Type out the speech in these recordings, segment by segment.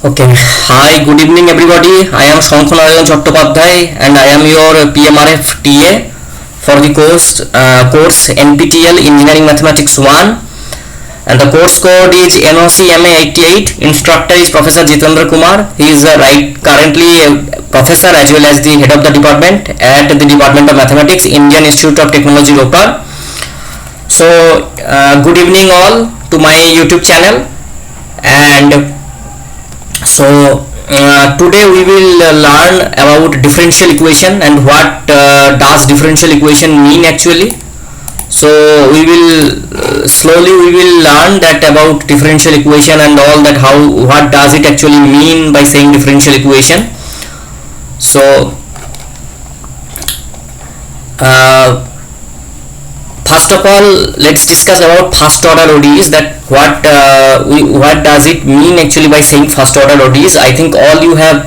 Okay. Hi, good evening everybody. I am Shankhanarayan Chattopadhyay and I am your PMRF TA for the course NPTEL Engineering Mathematics 1, and the course code is NOCMA88. Instructor is Professor Jitendra Kumar. He is currently a professor as well as the head of the department at the Department of Mathematics, Indian Institute of Technology, Ropar. So good evening all to my YouTube channel. And so today we will learn about differential equation and what does differential equation mean actually. So we will slowly learn that about differential equation and all that, what does it actually mean by saying differential equation. So first of all, let's discuss about first order ODEs, that what does it mean actually by saying first order ODEs. I think all you have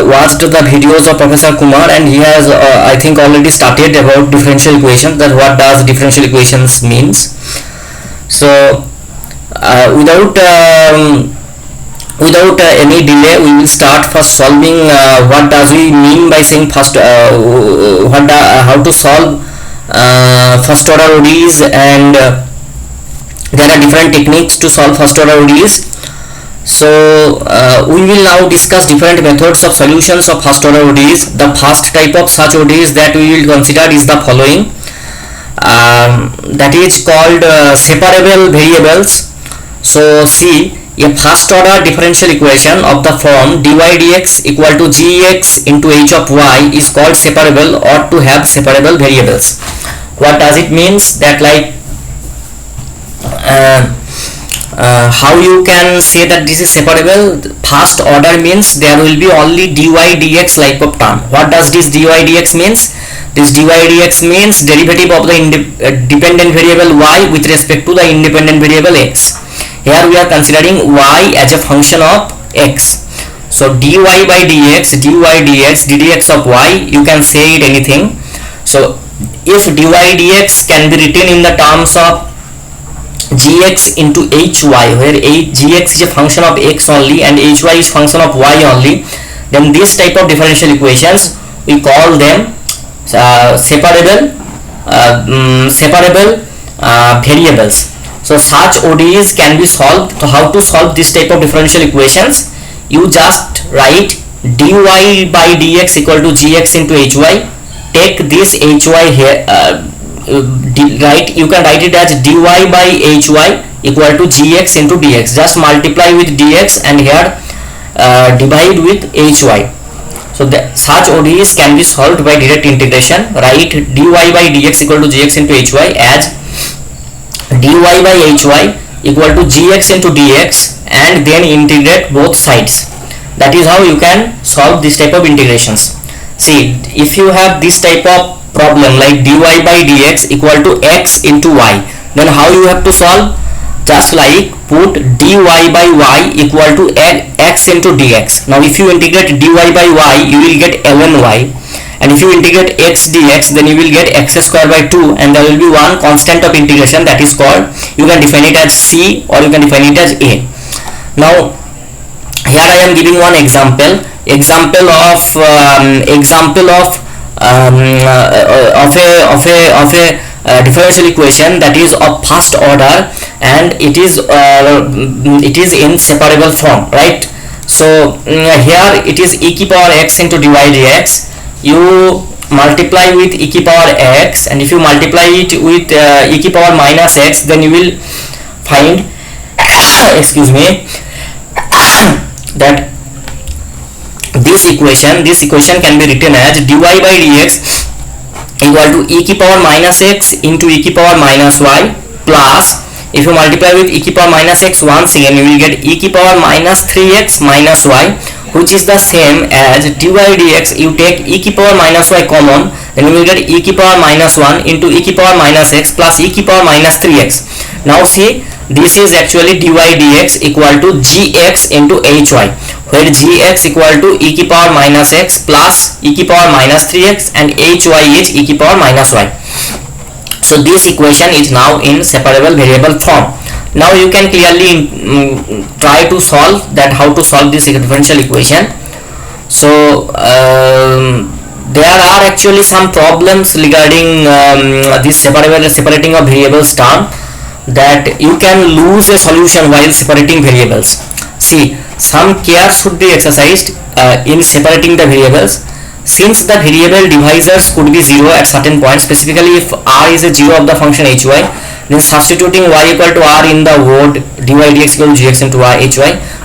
watched the videos of Professor Kumar, and he has I think already started about differential equations, that what does differential equations means. So without any delay, we will start first solving what does we mean by saying first how to solve first order ODEs, and there are different techniques to solve first order ODEs. So we will now discuss different methods of solutions of first order ODEs. The first type of such ODEs that we will consider is the following, that is called separable variables. So see, a first order differential equation of the form dy dx equal to gx into h of y is called separable, or to have separable variables. What does it means? That like how you can say that this is separable? First order means there will be only dy dx like of term. What does this dy dx means? This dy dx means derivative of the dependent variable y with respect to the independent variable x. Here we are considering y as a function of x. So dy by dx, ddx of y, you can say it anything. So if dy dx can be written in the terms of gx into hy, where gx is a function of x only and hy is function of y only, then this type of differential equations we call them separable variables. So such ODEs can be solved. So how to solve this type of differential equations? You just write dy by dx equal to gx into hy. Take this hy here, you can write it as dy by hy equal to gx into dx. Just multiply with dx and here divide with hy. So such ODEs can be solved by direct integration. Write dy by dx equal to gx into hy as dy by hy equal to gx into dx, and then integrate both sides. That is how you can solve this type of integrations. See, if you have this type of problem like dy by dx equal to x into y, then how you have to solve? Just like put dy by y equal to x into dx. Now if you integrate dy by y, you will get ln y, and if you integrate x dx, then you will get x square by 2, and there will be one constant of integration, that is called, you can define it as c or you can define it as a. Now here I am giving one example of a differential equation that is of first order, and it is in separable form, right? So here it is e to power x into dy dx. You multiply with e to power x, and if you multiply it with e to power minus x, then you will find excuse me that this equation can be written as dy by dx equal to e to power minus x into e to power minus y, plus if you multiply with e to power minus x once again, you will get e to power minus 3x minus y, which is the same as dy dx. You take e to power minus y common, then you will get e to power minus 1 into e to power minus x plus e to power minus 3x. Now see, this is actually dy dx equal to gx into hy, where gx equal to e to power minus x plus e to power minus 3x, and hy is e to power minus y. So this equation is now in separable variable form. Now you can clearly try to solve that, how to solve this differential equation. So there are actually some problems regarding this separating of variables term, that you can lose a solution while separating variables. See, some care should be exercised in separating the variables. Since the variable divisors could be 0 at certain points, specifically if r is a 0 of the function hy, then substituting y equal to r in the word dy dx equal to gx into hy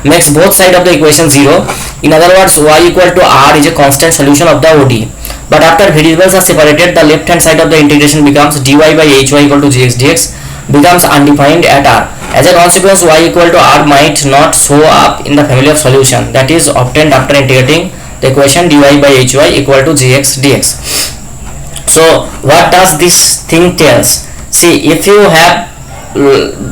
makes both sides of the equation 0. In other words, y equal to r is a constant solution of the ODE. But after variables are separated, the left hand side of the integration becomes dy by hy equal to gx dx becomes undefined at r. As a consequence, y equal to r might not show up in the family of solution that is obtained after integrating the equation dy by hy equal to gx dx. So what does this thing tells? See, if you have dy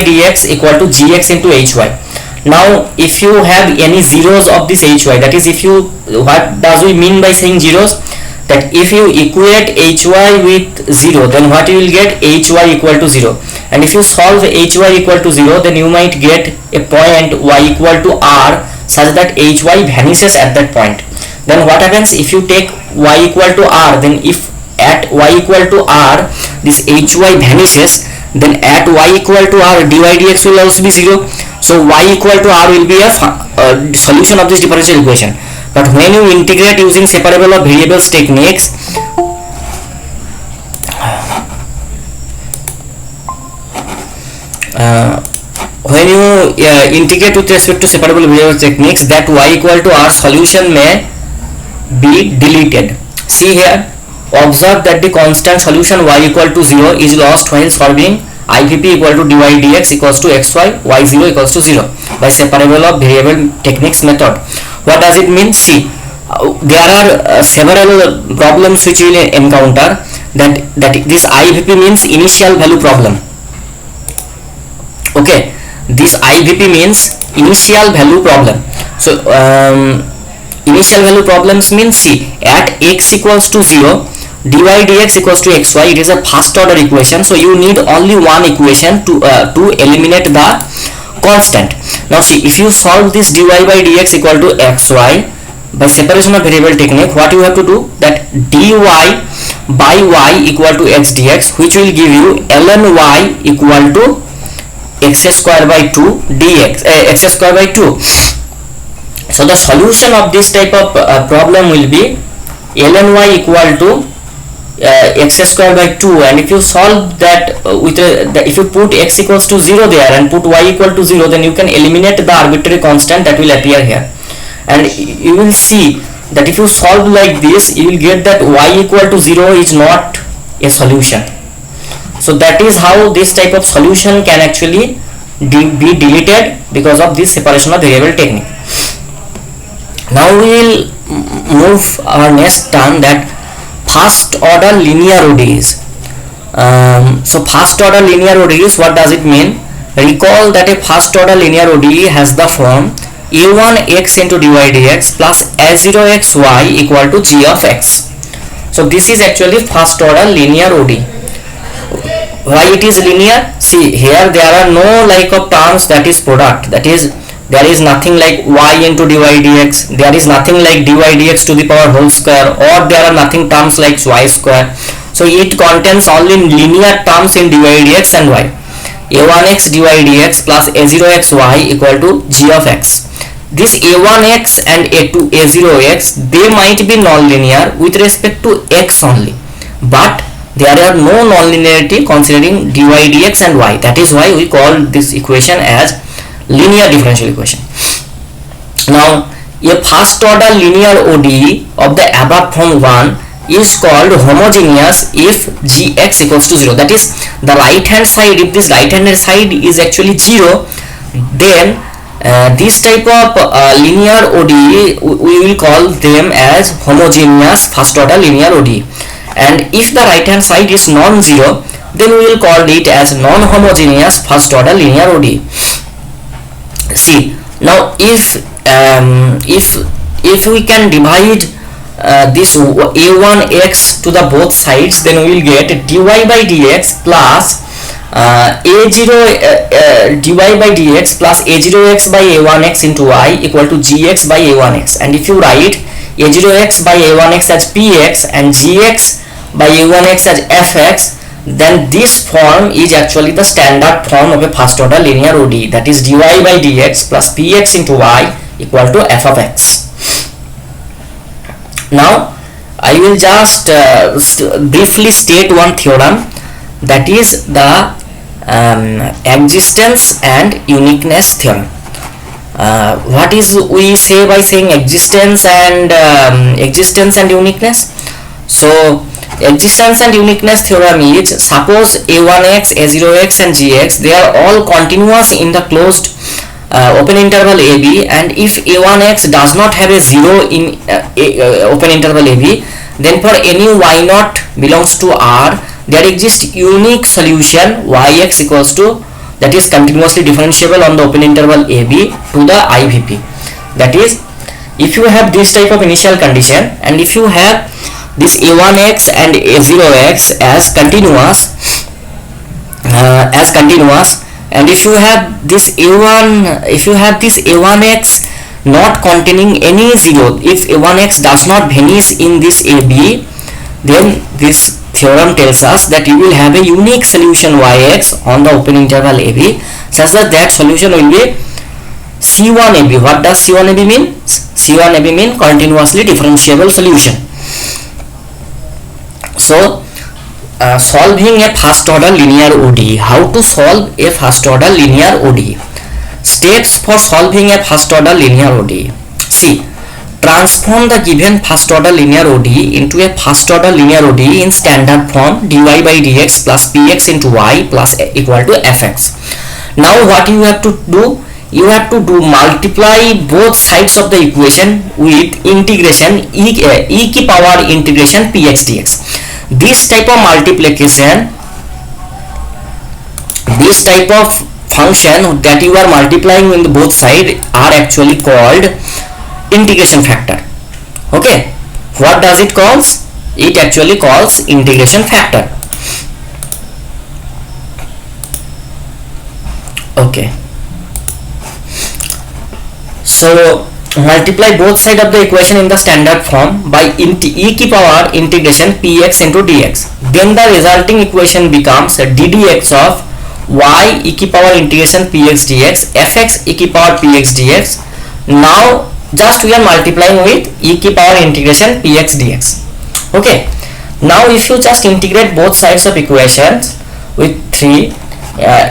dx equal to gx into hy. Now if you have any zeros of this hy, that is, if you, what does we mean by saying zeros? That if you equate hy with 0, then what you will get? Hy equal to 0. And if you solve hy equal to 0, then you might get a point y equal to r such that hy vanishes at that point. Then what happens if you take y equal to r? Then if at y equal to r this hy vanishes, then at y equal to r dy dx will also be 0. So y equal to r will be a solution of this differential equation. But when you integrate using separable of variables techniques, when you integrate with respect to separable variables techniques, that y equal to r solution may be deleted. See here, observe that the constant solution y equal to 0 is lost while solving IVP equal to dy dx equals to xy, y0 equals to 0 by separable of variable techniques method. What does it mean? See, there are several problems which you will encounter. That this IVP means initial value problem. Okay, this IVP means initial value problem. So initial value problems means, see, at x equals to 0, dy dx equals to xy, it is a first order equation. So you need only one equation to eliminate the constant. Now see, if you solve this dy by dx equal to xy by separation of variable technique, what you have to do? That dy by y equal to x dx, which will give you ln y equal to x square by 2 dx, x square by 2. So the solution of this type of problem will be ln y equal to x square by 2, and if you solve that if you put x equals to 0 there and put y equal to 0, then you can eliminate the arbitrary constant that will appear here, and you will see that if you solve like this, you will get that y equal to 0 is not a solution. So that is how this type of solution can actually be deleted because of this separation of variable technique. Now we will move our next term, that first order linear ODEs. So first order linear ODEs, what does it mean? Recall that a first order linear ODE has the form a1x into dy dx plus a0xy equal to g of x. So this is actually first order linear ODE. Why it is linear? See, here there are no like of terms that is product, that is, there is nothing like y into dy dx, there is nothing like dy dx to the power whole square, or there are nothing terms like y square. So it contains only linear terms in dy dx and y. a1x dy dx plus a0xy equal to g of x. This a1x and a0x, they might be non-linear with respect to x only, but there are no non-linearity considering dy dx and y. That is why we call this equation as linear differential equation. Now a first order linear ODE of the above form 1 is called homogeneous if gx equals to 0. That is, the right hand side, if this right hand side is actually 0, then this type of linear ODE we will call them as homogeneous first order linear ODE, and if the right hand side is non-zero, then we will call it as non-homogeneous first order linear ODE. See, now if we can divide this a1x to the both sides, then we will get dy by dx plus a0 dy by dx plus a0x by a1x into y equal to gx by a1x. And if you write a0x by a1x as px and gx by a1x as fx, then this form is actually the standard form of a first order linear ODE, that is dy by dx plus px into y equal to f of x. Now I will just briefly state one theorem, that is the existence and uniqueness theorem. What is we say by saying existence and uniqueness? So existence and uniqueness theorem is, suppose a1x, a0x and gx, they are all continuous in the closed open interval AB, and if a1x does not have a 0 in open interval AB, then for any y naught belongs to R, there exists unique solution yx equals to, that is continuously differentiable on the open interval AB to the IVP. That is, if you have this type of initial condition and if you have this a1x and a0x as continuous, and if you have this a1x not containing any 0, if a1x does not vanish in this AB, then this theorem tells us that you will have a unique solution yx on the open interval AB, such that that solution will be C1AB. What does C1AB mean? C1AB mean continuously differentiable solution. So solving a first order linear ODE. How to solve a first order linear ODE? Steps for solving a first order linear ODE. See, transform the given first order linear ODE into a first order linear ODE in standard form, dy by dx plus px into y plus equal to fx. Now what you have to do? You have to multiply both sides of the equation with integration e ki power integration px dx. This type of multiplication, this type of function that you are multiplying in the both sides are actually called integration factor. Okay, what does it calls? It actually calls integration factor. Okay, so multiply both sides of the equation in the standard form by e ki power integration px into dx. Then the resulting equation becomes ddx of y e ki power integration px dx fx e ki power px dx. Now just we are multiplying with e ki power integration px dx. Okay, now if you just integrate both sides of equations with 3,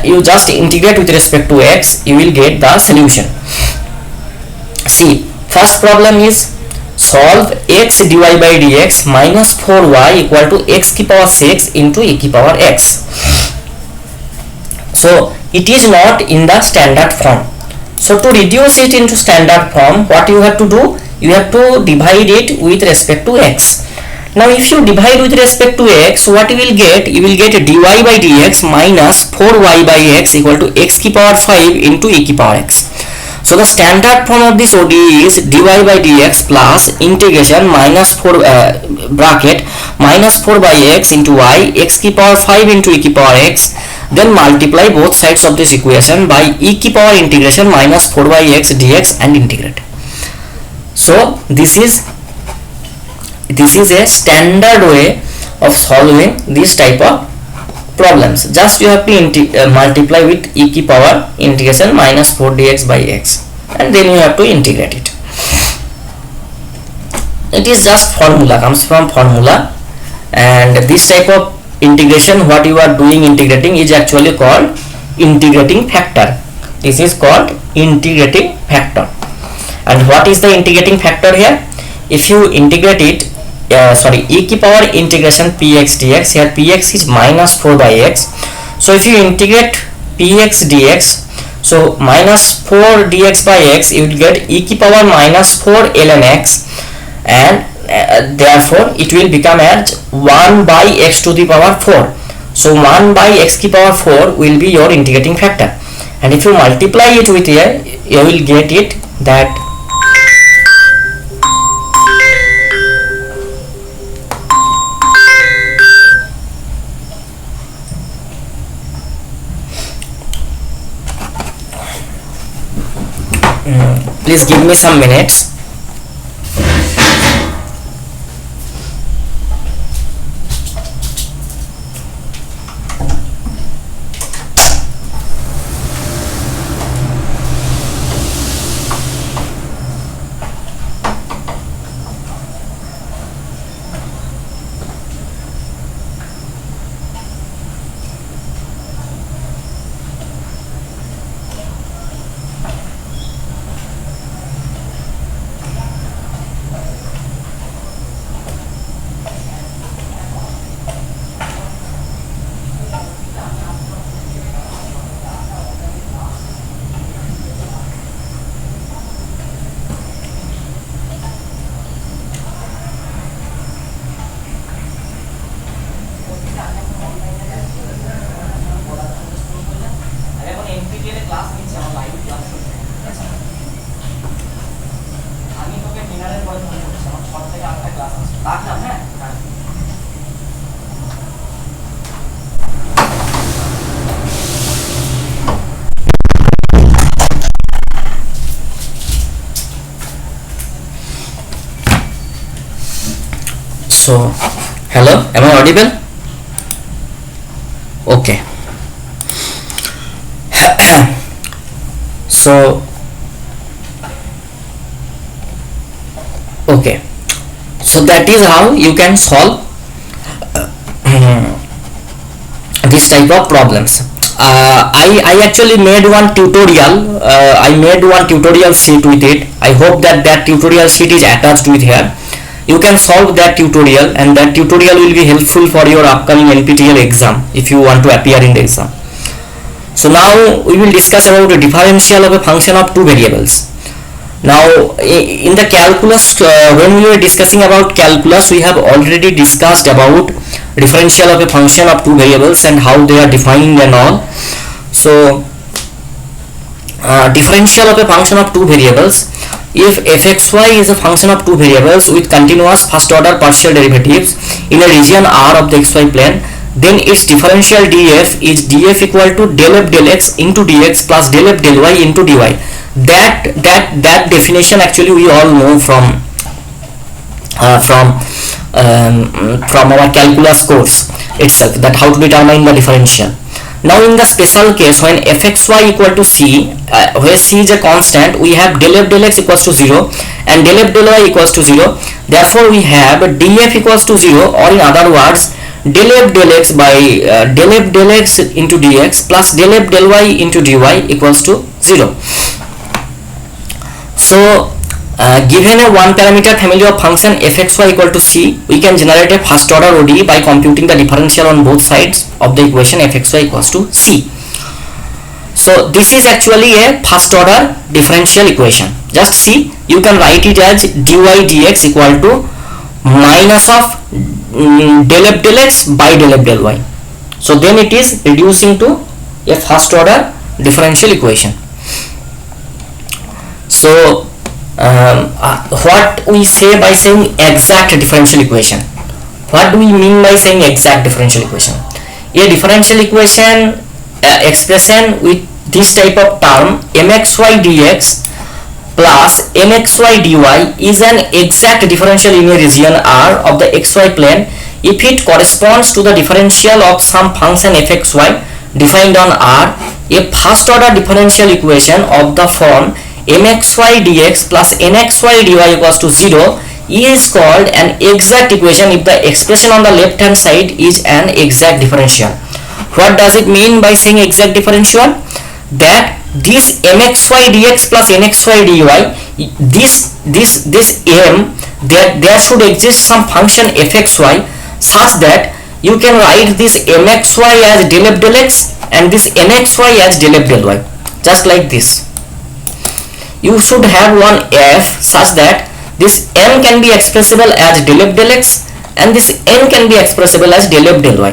you just integrate with respect to x, you will get the solution. See, first problem is solve x dy by dx minus 4y equal to x ki power 6 into e ki power x. So it is not in the standard form. So to reduce it into standard form, what you have to do? You have to divide it with respect to x. Now if you divide with respect to x, what you will get? You will get dy by dx minus 4y by x equal to x ki power 5 into e ki power x. So the standard form of this ODE is dy by dx plus integration minus 4 bracket minus 4 by x into y x ki power 5 into e ki power x. Then multiply both sides of this equation by e ki power integration minus 4 by x dx and integrate. So this is a standard way of solving this type of problems. Just you have to multiply with e ki power integration minus 4 dx by x, and then you have to integrate it. It is just formula, comes from formula, and this type of integration, what you are doing integrating, is actually called integrating factor. This is called integrating factor. And what is the integrating factor here? If you integrate it, e ki power integration px dx, here px is minus 4 by x. So if you integrate px dx, so minus 4 dx by x, you will get e ki power minus 4 ln x, and therefore it will become as 1 by x to the power 4. So 1 by x ki power 4 will be your integrating factor, and if you multiply it with here, you will get it that Please give me some minutes. So, hello, am I audible? Okay. So, okay. So that is how you can solve this type of problems. I actually made one tutorial. I made one tutorial sheet with it. I hope that tutorial sheet is attached with here. You can solve that tutorial, and that tutorial will be helpful for your upcoming NPTEL exam if you want to appear in the exam. So now we will discuss about the differential of a function of two variables. Now in the calculus, when we were discussing about calculus, we have already discussed about differential of a function of two variables and how they are defined and all. So differential of a function of two variables: if fxy is a function of two variables with continuous first order partial derivatives in a region R of the xy plane, then its differential df is df equal to del f del x into dx plus del f del y into dy. That definition actually we all know from our calculus course itself, that how to determine the differential. Now in the special case, when fxy equal to c, where c is a constant, we have del f del x equals to 0 and del f del y equals to 0. Therefore we have df equals to 0, or in other words del f del x by del f del x into dx plus del f del y into dy equals to 0. So given a one parameter family of function fxy equal to c, we can generate a first order ODE by computing the differential on both sides of the equation fxy equals to c. So this is actually a first order differential equation. Just see, you can write it as dy dx equal to minus of del f del x by del f del y. So then it is reducing to a first order differential equation. So what we say by saying exact differential equation? What do we mean by saying exact differential equation? A differential equation expression with this type of term mxy dx plus mxy dy is an exact differential in a region R of the xy plane if it corresponds to the differential of some function fxy defined on R. A first order differential equation of the form mxy dx plus nxy dy equals to 0 is called an exact equation if the expression on the left hand side is an exact differential. What does it mean by saying exact differential? That this mxy dx plus nxy dy, this m, there should exist some function fxy such that you can write this mxy as del f del x and this nxy as del f del y, just like this. You should have one f such that this m can be expressible as del f del x and this n can be expressible as del f del y.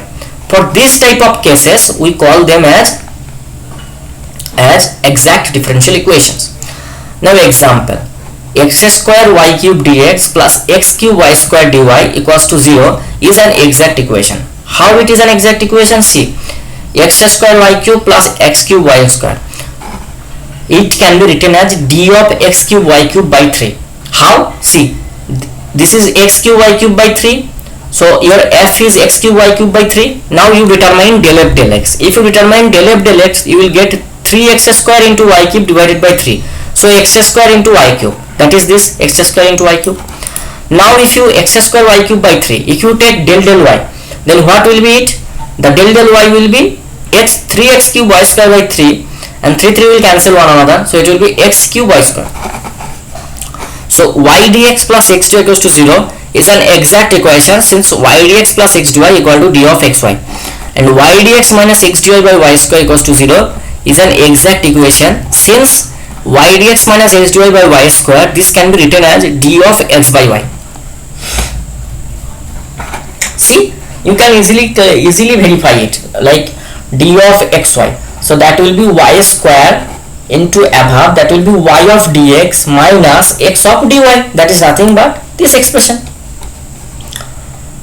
For this type of cases, we call them as exact differential equations. Now example, x square y cube dx plus x cube y square dy equals to 0 is an exact equation. How it is an exact equation? See, x square y cube plus x cube y square. it can be written as d of x cube y cube by 3. How? See, this is x cube y cube by 3. So your f is x cube y cube by 3. Now you determine del f del x. If you determine del f del x, you will get 3x square into y cube divided by 3. So x square into y cube, that is this x square into y cube. Now if you x square y cube by 3, if you take del del y, then what will be it? The del del y will be 3x cube y square by 3, and 3 will cancel one another, so it will be x cube y square. So y dx plus x dy equals to 0 is an exact equation, since y dx plus x dy equal to d of xy, and y dx minus x dy by y square equals to 0 is an exact equation, since y dx minus x dy by y square, this can be written as d of x by y. See, you can easily verify it, like d of xy, so that will be y square into above, that will be y of dx minus x of dy, that is nothing but this expression.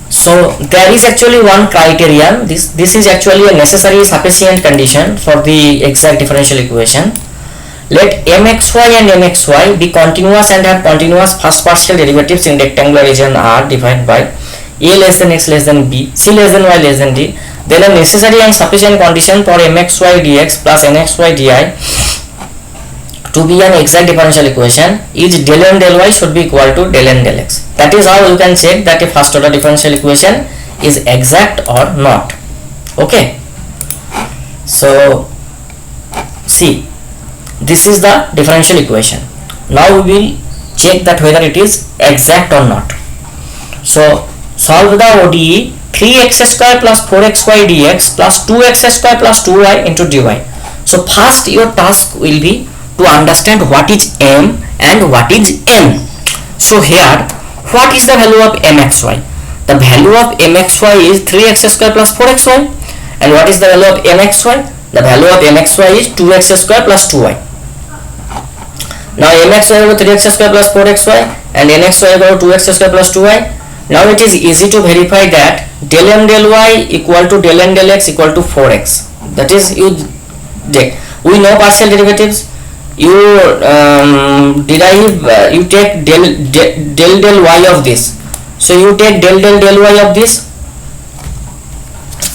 So there is actually one criterion, this is actually a necessary sufficient condition for the exact differential equation. Let mxy and mxy be continuous and have continuous first partial derivatives in rectangular region R defined by a less than x less than b, c less than y less than d. Then a necessary and sufficient condition for mxy dx plus nxy di to be an exact differential equation is del n del y should be equal to del n del x. That is how you can check that a first order differential equation is exact or not. Okay, so see, this is the differential equation. Now we will check that whether it is exact or not. So solve the ODE 3x square plus 4xy dx plus 2x square plus 2y into dy. So first your task will be to understand what is m and what is n. So here, what is the value of mxy? The value of mxy is 3x square plus 4xy. And what is the value of mxy? The value of mxy is 2x square plus 2y. Now mxy equal to 3x square plus 4xy and nxy equal to 2x square plus 2y. Now it is easy to verify that del m del y equal to del n del x equal to 4x. That is, we know partial derivatives. You derive, you take del y of this. So you take del y of this.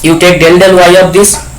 You take del y of this.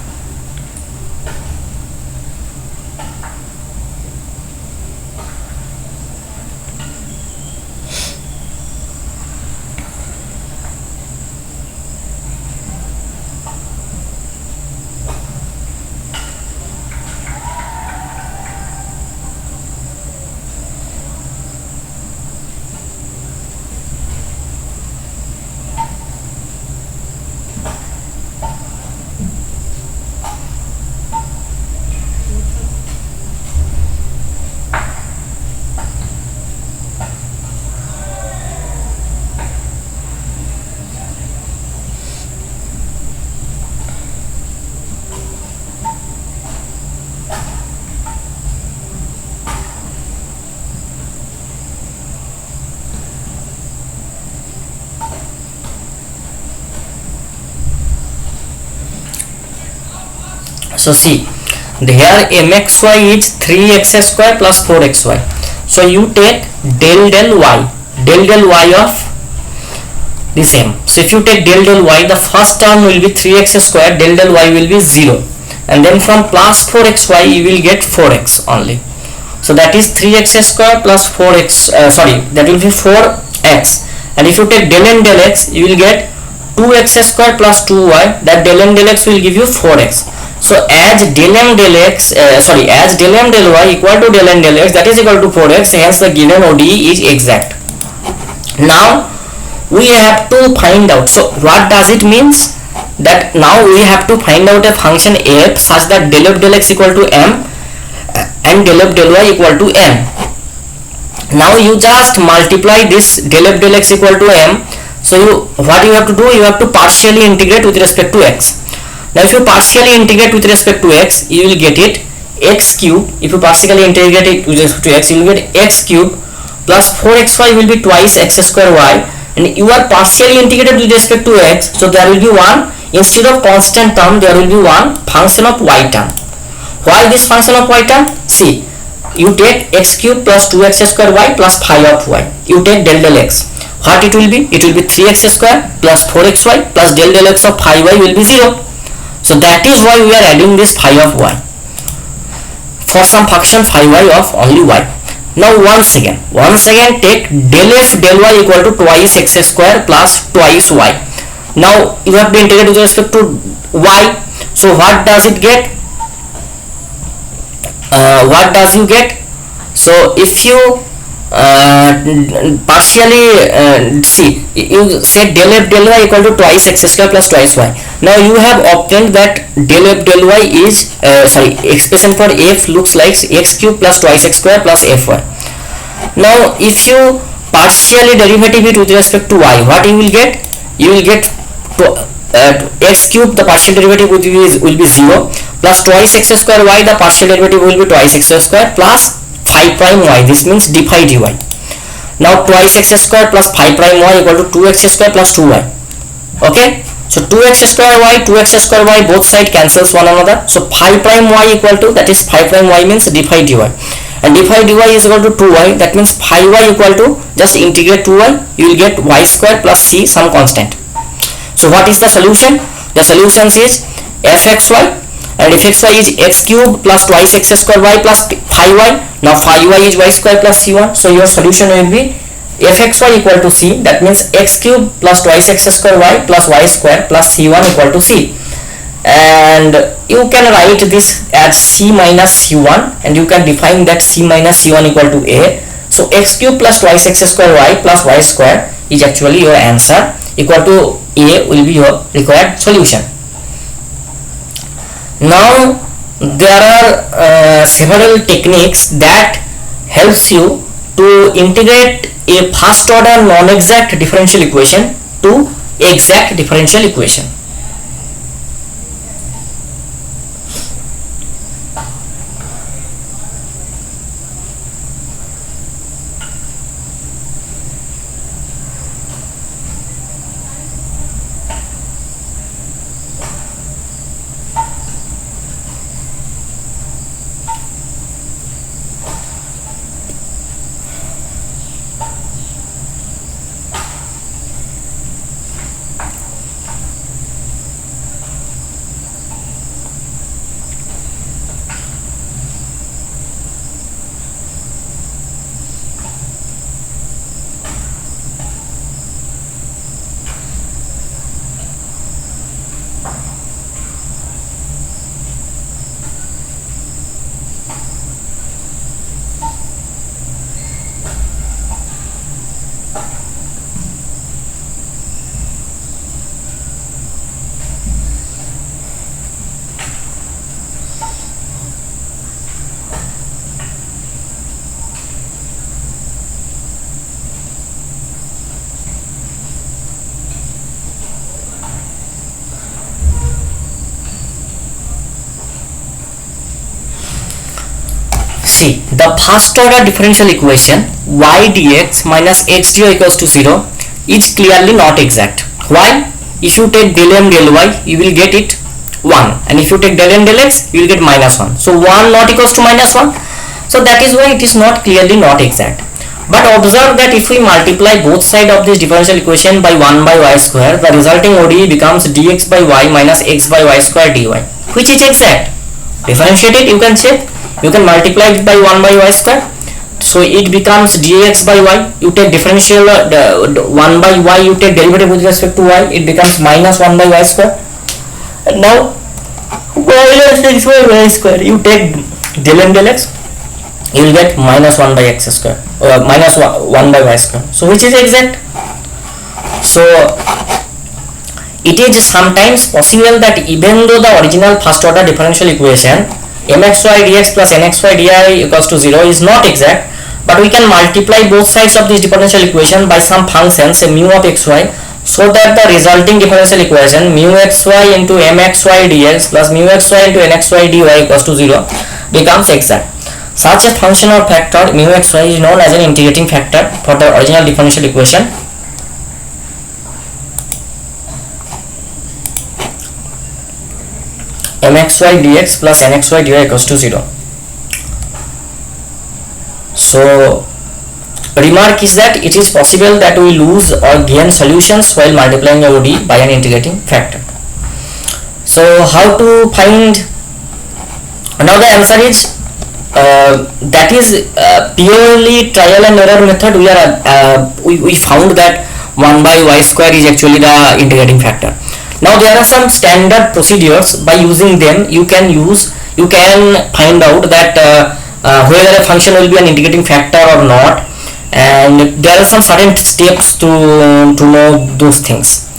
So see, here mxy is 3x square plus 4xy. So you take del y of the same. So if you take del y, the first term will be 3x square, del y will be 0, and then from plus 4xy you will get 4x only. So that is 3x square plus 4x, that will be 4x, and if you take del n del x, you will get 2x square plus 2y, that del n del x will give you 4x. So as del m del x, as del m del y equal to del n del x, that is equal to 4x, hence the given ODE is exact. Now we have to find out, so what does it means? That now we have to find out a function f such that del f del x equal to m and del f del y equal to m. Now you just multiply this del f del x equal to m. So what you have to do, you have to partially integrate with respect to x. Now if you partially integrate with respect to x, you will get it x cube. If you partially integrate it with respect to x, you will get x cube plus 4xy will be twice x square y, and you are partially integrated with respect to x, so there will be one, instead of constant term there will be one function of y term. Why this function of y term? See, you take x cube plus 2x square y plus phi of y. You take del del x. What it will be? It will be 3x square plus 4xy plus del del x of phi y will be 0. So that is why we are adding this phi of y for some function phi y of only y. Now once again take del f del y equal to twice x square plus twice y. Now you have to integrate with respect to y. So what does it get? What does you get? So if you partially see, you say del f del y equal to twice x square plus twice y. Now you have obtained that del f del y is expression for f looks like x cube plus twice x square plus fy. Now if you partially derivative it with respect to y, what you will get? You will get x cube, the partial derivative will be 0, plus twice x square y, the partial derivative will be twice x square plus phi prime y, this means d phi dy. Now twice x square plus phi prime y equal to 2x square plus 2y. Okay, so 2x square y, 2x square y, both side cancels one another. So phi prime y equal to, that is phi prime y means d phi dy, and d phi dy is equal to 2y, that means phi y equal to, just integrate 2y, you will get y square plus c, some constant. So what is the solution? The solution is fxy, and fxy is x cube plus twice x square y plus phi y. Now phi y is y square plus c1. So your solution will be fxy equal to c, that means x cube plus twice x square y plus y square plus c1 equal to c. And you can write this as c minus c1, and you can define that c minus c1 equal to a. So x cube plus twice x square y plus y square is actually your answer, equal to a will be your required solution. Now there are several techniques that helps you to integrate a first order non-exact differential equation to exact differential equation. See, the first order differential equation y dx minus x dy equals to 0 is clearly not exact. Why? If you take del m del y, you will get it 1, and if you take del m del x, you will get minus 1. So 1 not equals to minus 1. So that is why it is not clearly not exact. But observe that if we multiply both sides of this differential equation by 1 by y square, the resulting ODE becomes dx by y minus x by y square dy, which is exact. Differentiate it, you can check. You can multiply it by 1 by y square, so it becomes dx by y. You take differential 1 by y, you take derivative with respect to y, it becomes minus 1 by y square. And now minus x by y square, you take del m del x, you will get minus 1 by x square, minus 1 by y square. So which is exact? So it is sometimes possible that even though the original first order differential equation mxy dx plus nxy dy equals to 0 is not exact, but we can multiply both sides of this differential equation by some function, say mu of xy, so that the resulting differential equation mu xy into mxy dx plus mu xy into nxy dy equals to 0 becomes exact. Such a function or factor mu xy is known as an integrating factor for the original differential equation. Mxy dx plus nxy dy equals to 0. So remark is that it is possible that we lose or gain solutions while multiplying a ODE by an integrating factor. So how to find? Now the answer is that is purely trial and error method. We found that 1 by y square is actually the integrating factor. Now there are some standard procedures. By using them you can find out that whether a function will be an integrating factor or not, and there are some certain steps to know those things.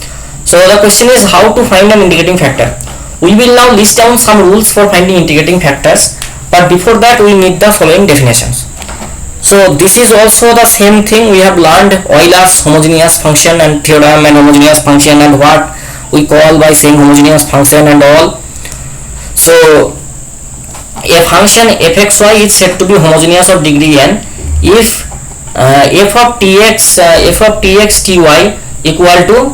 So the question is how to find an integrating factor. We will now list down some rules for finding integrating factors, but before that we need the following definitions. So this is also the same thing we have learned: Euler's homogeneous function and theorem, and homogeneous function, and what we call by saying homogeneous function and all. So a function fxy is said to be homogeneous of degree n if f of tx ty equal to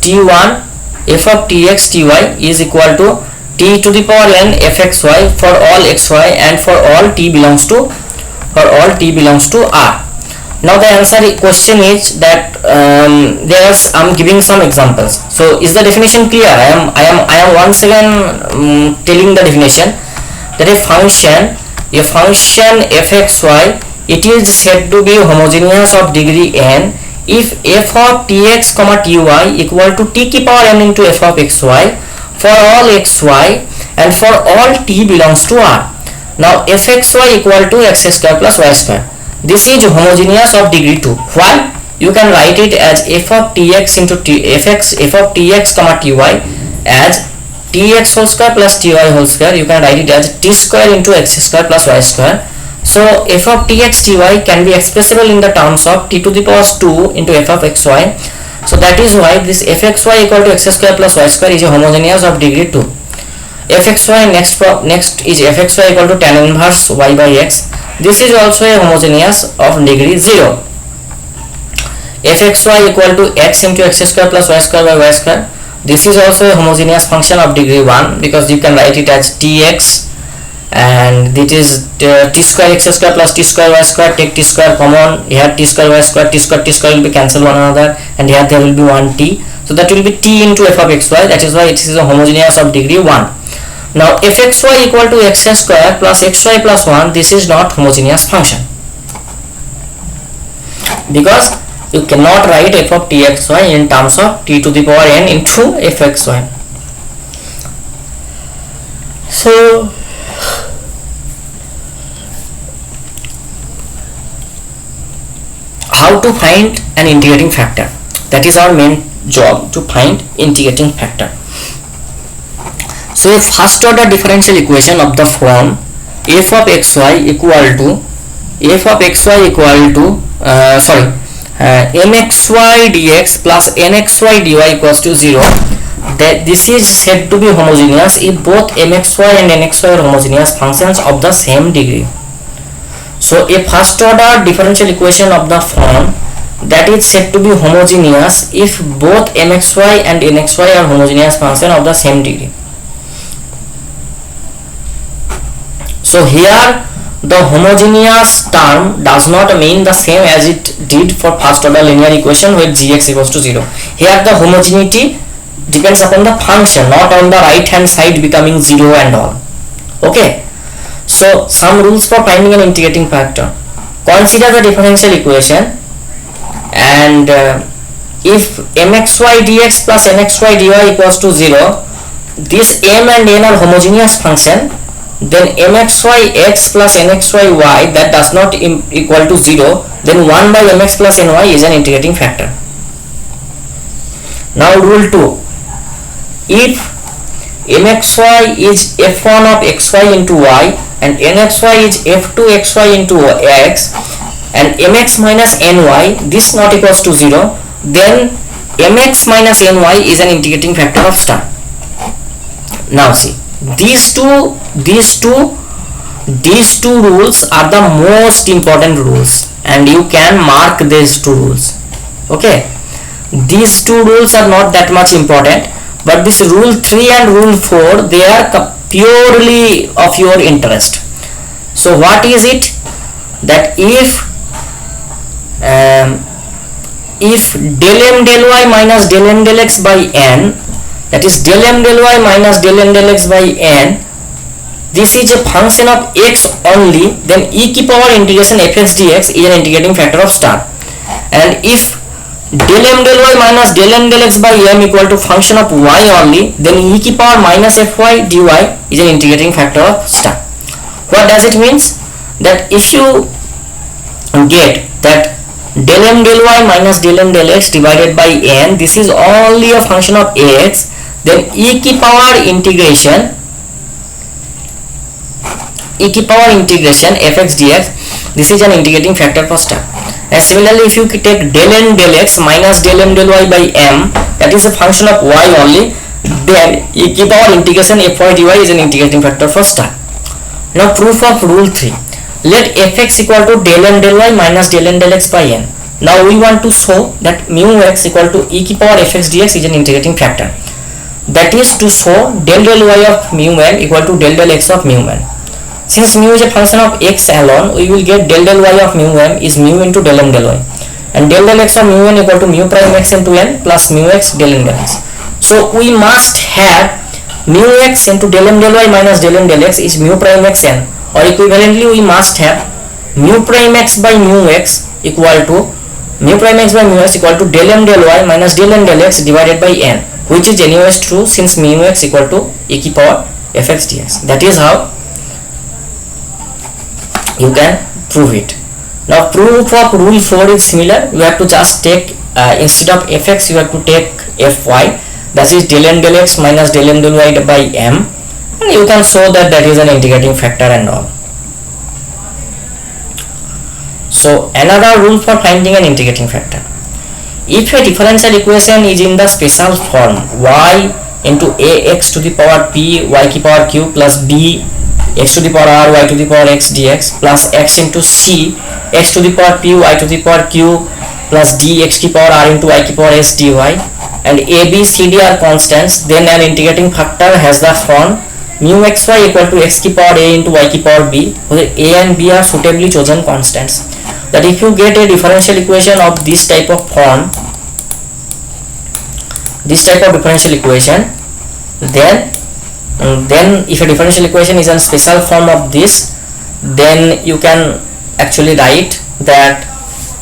t1 f of tx ty is equal to t to the power n fxy for all xy and for all t belongs to R. Now the question is that I'm giving some examples. So is the definition clear? I am once again telling the definition that a function fxy, it is said to be homogeneous of degree n if f of tx ty equal to t की power n into f of xy for all xy and for all t belongs to R. Now fxy equal to x square plus y square. This is homogeneous of degree 2. Why? You can write it as f of tx into f of tx ty as tx whole square plus ty whole square. You can write it as t square into x square plus y square. So f of tx ty can be expressible in the terms of t to the power 2 into f of xy. So that is why this fxy equal to x square plus y square is a homogeneous of degree 2. fxy next is fxy equal to tan inverse y by x. This is also a homogeneous of degree 0. fxy equal to x into x square plus y square by y square. This is also a homogeneous function of degree 1 because you can write it as tx, and it is t square x square plus t square y square. Take t square common, here t square y square, t square will be cancel one another, and here there will be 1 t. So that will be t into f of xy. That is why it is a homogeneous of degree 1. Now fxy equal to x square plus xy plus 1, this is not homogeneous function because you cannot write f of txy in terms of t to the power n into fxy. So how to find an integrating factor? That is our main job, to find integrating factor. So a first order differential equation of the form f of xy equal to mxy dx plus nxy dy equals to 0, that this is said to be homogeneous if both mxy and nxy are homogeneous functions of the same degree. So a first order differential equation of the form that is said to be homogeneous if both mxy and nxy are homogeneous functions of the same degree. So here the homogeneous term does not mean the same as it did for first order linear equation where gx equals to 0. Here the homogeneity depends upon the function, not on the right hand side becoming 0 and all. Okay. So some rules for finding an integrating factor. Consider the differential equation, and if mxy dx plus nxy dy equals to 0, this m and n are homogeneous function, then mxy x plus nxy y that does not equal to 0, then 1 by mx plus ny is an integrating factor. Now rule 2, if mxy is f1 of xy into y and nxy is f2 xy into x and mx minus ny this not equals to 0, then mx minus ny is an integrating factor of star. Now see, these two rules are the most important rules, and you can mark these two rules. Okay, these two rules are not that much important, but this rule 3 and rule 4, they are purely of your interest. So what is it? that if del m del y minus del n del x by n, that is del m del y minus del n del x by n, this is a function of x only, then e की power integration fx dx is an integrating factor of star. And if del m del y minus del n del x by m equal to function of y only, then e की power minus fy dy is an integrating factor of star. What does it means? That if you get that del m del y minus del n del x divided by n, this is only a function of x, then e की power integration fx dx, this is an integrating factor for star. And similarly, if you take del n del x minus del m del y by m, that is a function of y only, then e की power integration fy dy is an integrating factor for star. Now proof of rule 3. Let fx equal to del n del y minus del n del x by n. Now we want to show that mu x equal to e की power fx dx is an integrating factor. That is to show del del y of mu n equal to del del x of mu n. Since mu is a function of x alone, we will get del del y of mu m is mu into del m del y, and del del x of mu n equal to mu prime x into n plus mu x del n del x. So we must have mu x into del m del y minus del n del x is mu prime x n, or equivalently we must have mu prime x by mu x equal to mu prime x by mu x equal to del m del y minus del n del x divided by n, which is anyways true since mu x equal to e की power fx dx. That is how you can prove it. Now proof of rule 4 is similar. You have to just take instead of fx you have to take fy, that is del n del x minus del n del y by m, and you can show that that is an integrating factor and all. So another rule for finding an integrating factor: if a differential equation is in the special form y into ax to the power p y की power q plus b x to the power r y to the power x dx plus x into c x to the power p y to the power q plus d x की power r into y की power s dy, and a b c d are constants, then an integrating factor has the form mu xy equal to x की power a into y की power b, where a and b are suitably chosen constants. That if you get a differential equation of this type of form, this type of differential equation, then if a differential equation is a special form of this, then you can actually write that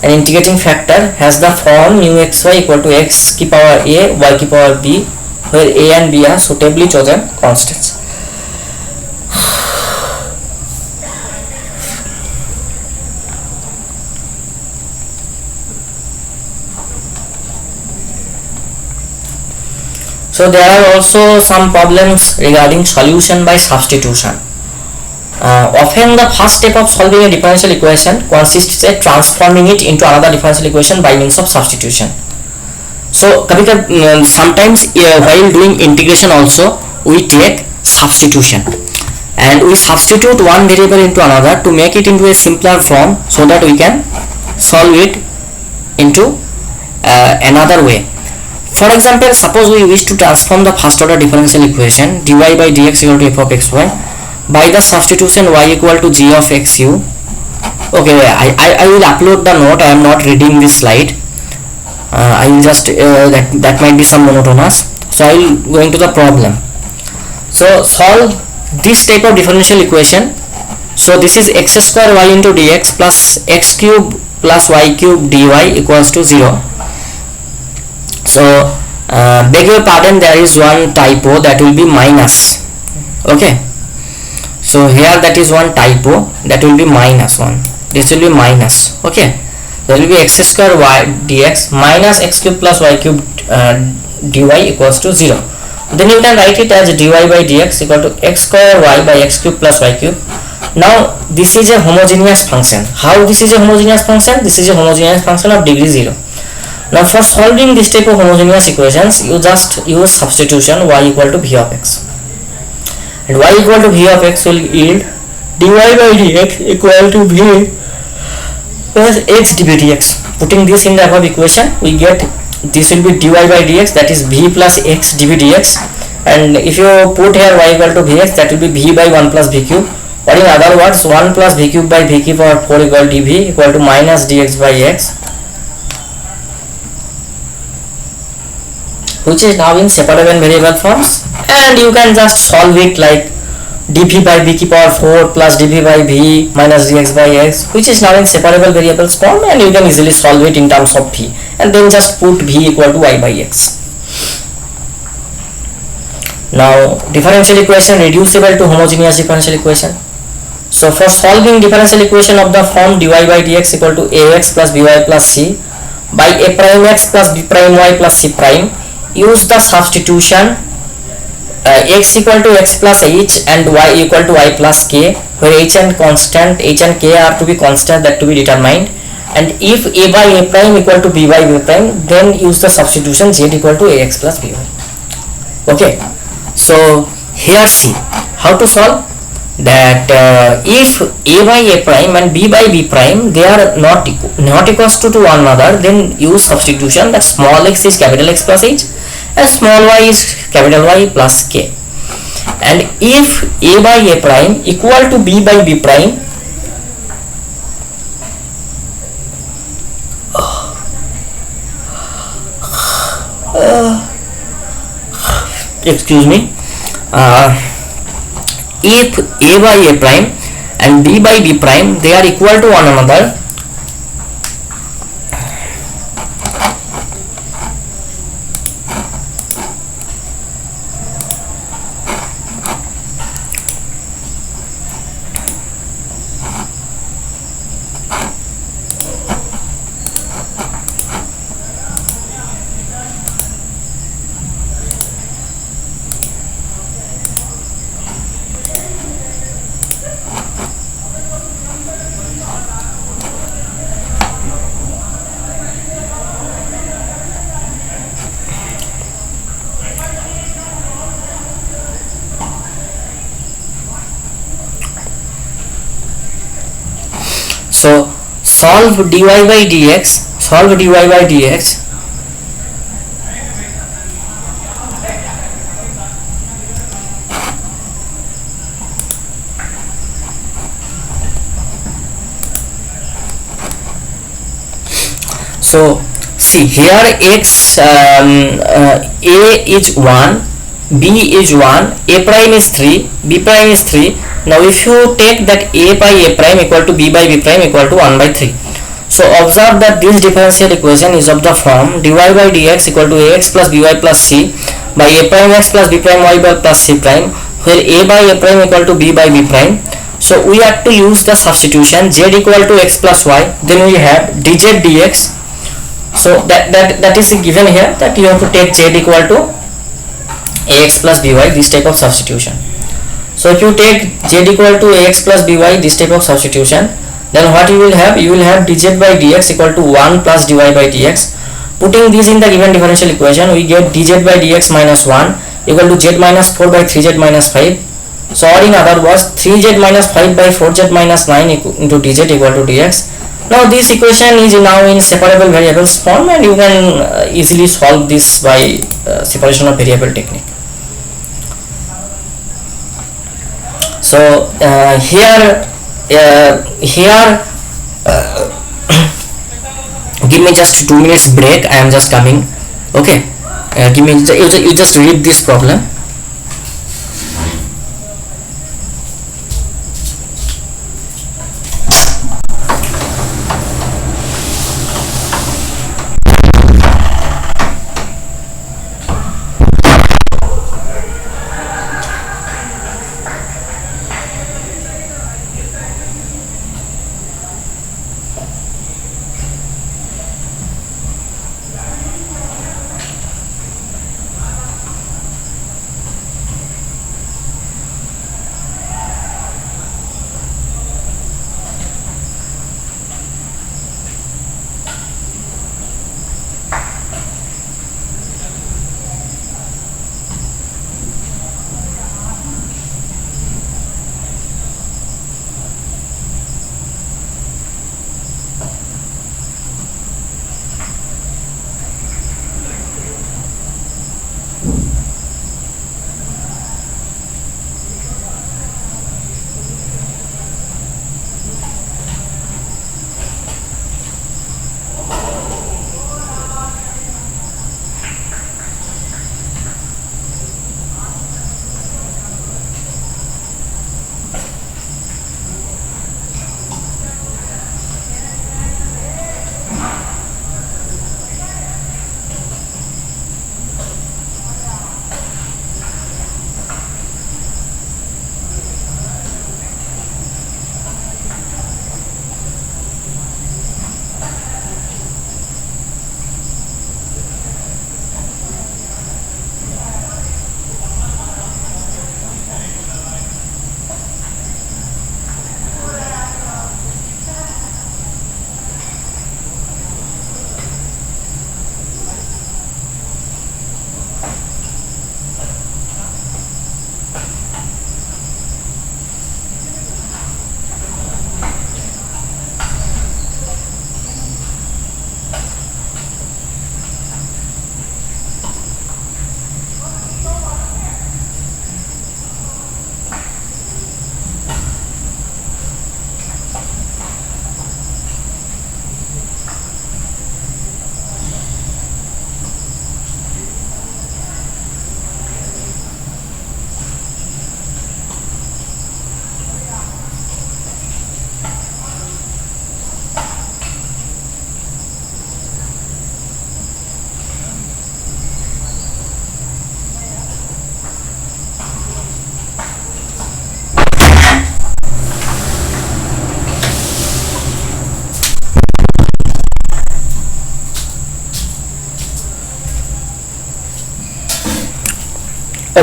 an integrating factor has the form mu xy equal to x की power a y की power b, where a and b are suitably chosen constants. So there are also some problems regarding solution by substitution. Often the first step of solving a differential equation consists in transforming it into another differential equation by means of substitution. So sometimes while doing integration also we take substitution, and we substitute one variable into another to make it into a simpler form so that we can solve it into another way. For example, suppose we wish to transform the first order differential equation dy by dx equal to f of xy by the substitution y equal to g of xu. Okay, I will upload the note. I am not reading this slide. I will just that might be some monotonous. So I will go into the problem. So solve this type of differential equation. So this is x square y into dx plus x cube plus y cube dy equals to 0. So beg your pardon, there is one typo, that will be minus. Okay, so here that is one typo, that will be minus 1. This will be minus. Okay, there will be x square y dx minus x cube plus y cube dy equals to 0. Then you can write it as dy by dx equal to x square y by x cube plus y cube. Now this is a homogeneous function. How this is a homogeneous function? This is a homogeneous function of degree 0. Now for solving this type of homogeneous equations, you just use substitution y equal to v of x, and y equal to v of x will yield dy by dx equal to v plus x dv dx. Putting this in the above equation, we get this will be dy by dx, that is v plus x dv dx, and if you put here y equal to vx, that will be v by 1 plus v cube or in other words 1 plus v cube by v cube power 4 equal dv equal to minus dx by x, which is now in separable variable forms, and you can just solve it like dv by v cube power 4 plus dv by v minus dx by x, which is now in separable variables form, and you can easily solve it in terms of v, and then just put v equal to y by x. Now differential equation reducible to homogeneous differential equation. So for solving differential equation of the form dy by dx equal to ax plus by plus c by a prime x plus b prime y plus c prime, use the substitution x equal to x plus h and y equal to y plus k, where h and k are to be constant that to be determined, and if a by a prime equal to b by b prime, then use the substitution z equal to ax plus by. Okay, so here see how to solve that. If a by a prime and b by b prime, they are not equals to one another, then use substitution that small x is capital X plus h and small y is capital Y plus k. And if a by a prime equal to b by b prime, excuse me, if a by a prime and b by b prime, they are equal to one another, so solve dy by dx, so see here x a is 1, b is 1, a prime is 3, b prime is 3. Now if you take that a by a prime equal to b by b prime equal to 1 by 3, so observe that this differential equation is of the form dy by dx equal to ax plus by plus c by a prime x plus b prime y by plus c prime, where a by a prime equal to b by b prime. So we have to use the substitution z equal to x plus y, then we have dz dx. So that is given here, that you have to take z equal to ax plus by, this type of substitution. So if you take z equal to ax plus by, this type of substitution, then what you will have? You will have dz by dx equal to 1 plus dy by dx. Putting this in the given differential equation, we get dz by dx minus 1 equal to z minus 4 by 3z minus 5. So or in other words, 3z minus 5 by 4z minus 9 into dz equal to dx. Now this equation is now in separable variables form, and you can easily solve this by separation of variable technique. So here give me just 2 minutes break, I am just coming. Okay, give me you just read this problem.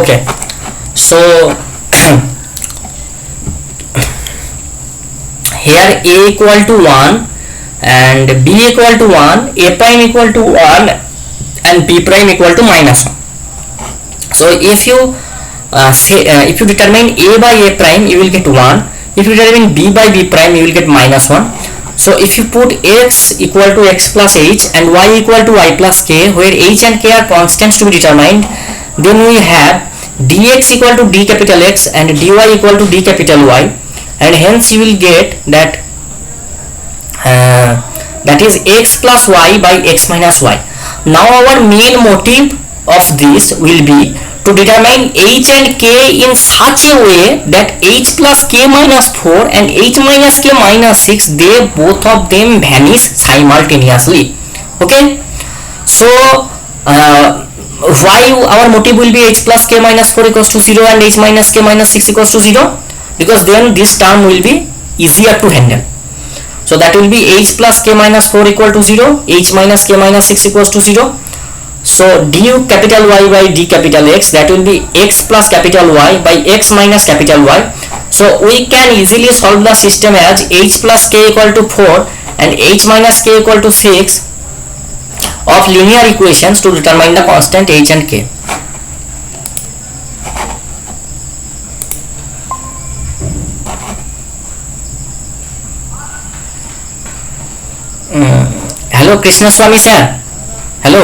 Okay, so here a equal to 1 and b equal to 1, a prime equal to 1 and b prime equal to -1. So if you if you determine a by a prime, you will get 1. If you determine b by b prime, you will get -1. So if you put x equal to x plus h and y equal to y plus k, where h and k are constants to be determined, then we have dx equal to d capital X and dy equal to d capital Y, and hence you will get that that is x plus y by x minus y. Now our main motive of this will be to determine h and k in such a way that h plus k minus 4 and h minus k minus 6, they both of them vanish simultaneously. Okay, so why our motive will be h plus k minus 4 equals to 0 and h minus k minus 6 equals to 0? Because then this term will be easier to handle. So that will be h plus k minus 4 equal to 0, h minus k minus 6 equals to 0. So du capital Y by d capital X, that will be x plus capital Y by x minus capital Y. So we can easily solve the system as h plus k equal to 4 and h minus k equal to 6 of linear equations to determine the constant h and k. Hello Krishna Swami sir. Hello.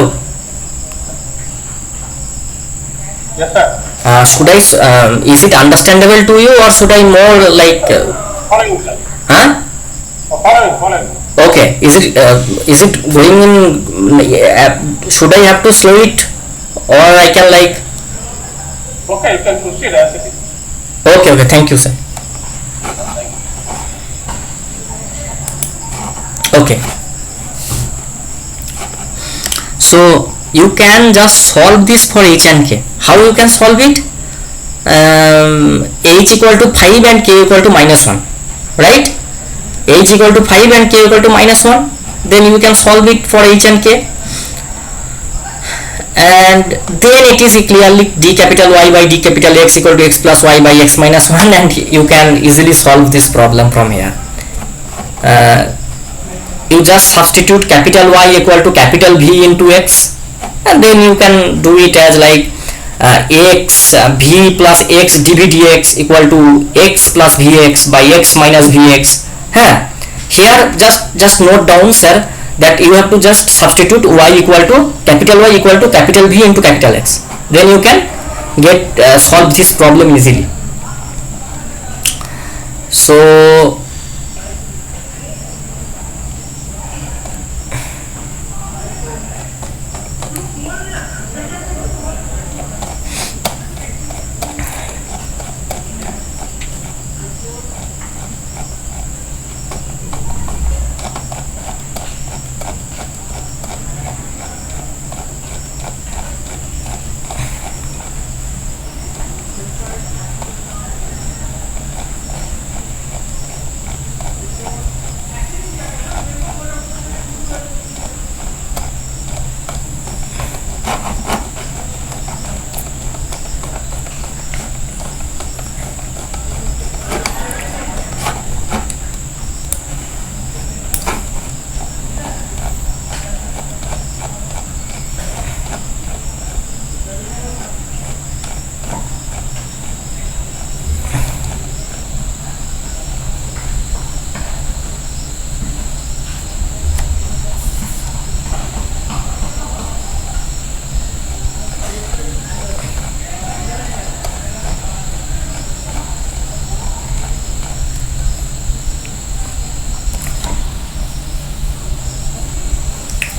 Yes sir. Should I is it understandable to you, or should I more like Following sir. huh? Following. Okay, is it going in, should I have to slow it, or I can like Okay, you can proceed as it is. okay, thank you sir. Okay, so you can just solve this for h and k. How you can solve it? H equal to 5 and k equal to -1, right? H equal to 5 and k equal to -1, then you can solve it for h and k, and then it is clearly d capital Y by d capital X equal to x plus y by x minus 1, and you can easily solve this problem from here. You just substitute capital Y equal to capital V into x, and then you can do it as like x v plus x dv dx equal to x plus vx by x minus vx. Here just note down sir that you have to just substitute y equal to capital V into capital X, then you can get solve this problem easily. So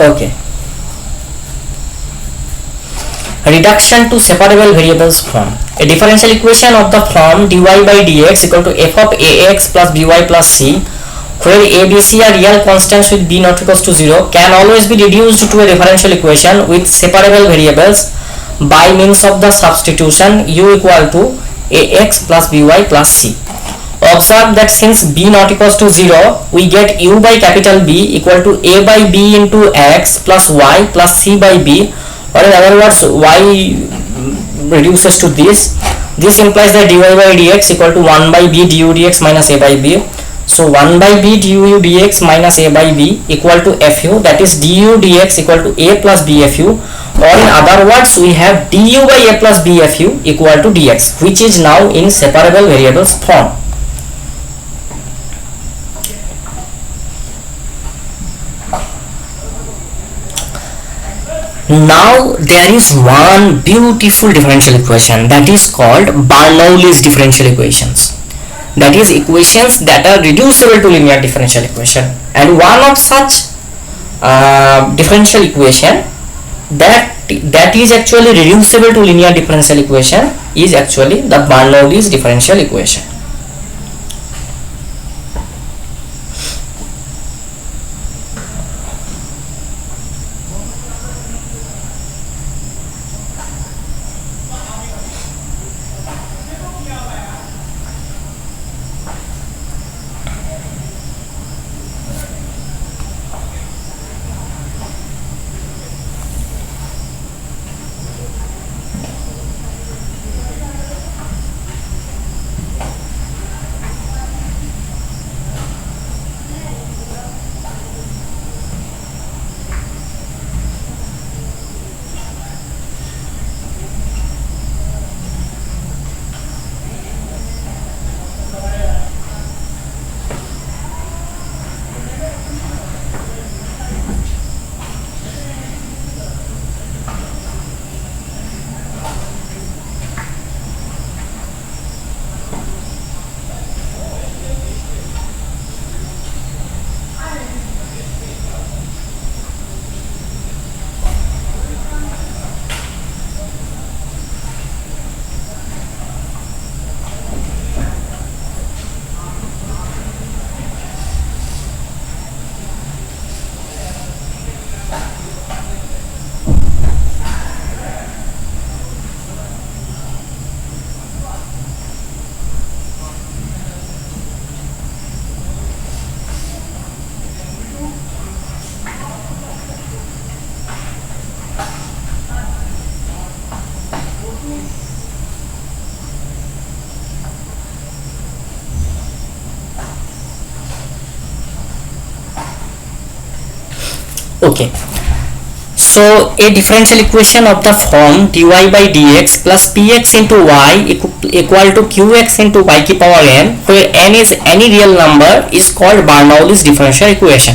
okay, reduction to separable variables form. A differential equation of the form dy by dx equal to f of ax plus by plus c, where a, b, c are real constants with b not equals to 0, can always be reduced to a differential equation with separable variables by means of the substitution u equal to ax plus by plus c. Observe that since b not equals to 0, we get u by capital B equal to a by b into x plus y plus c by b, or in other words y reduces to this. This implies that dy by dx equal to 1 by b du dx minus a by b. So 1 by b du dx minus a by b equal to fu, that is du dx equal to a plus b fu, or in other words we have du by a plus b fu equal to dx, which is now in separable variables form. Now there is one beautiful differential equation that is called Bernoulli's differential equations. That is equations that are reducible to linear differential equation, and one of such differential equation that is actually reducible to linear differential equation is actually the Bernoulli's differential equation. Okay, so a differential equation of the form dy by dx plus px into y equal to qx into y की power n, where n is any real number, is called Bernoulli's differential equation.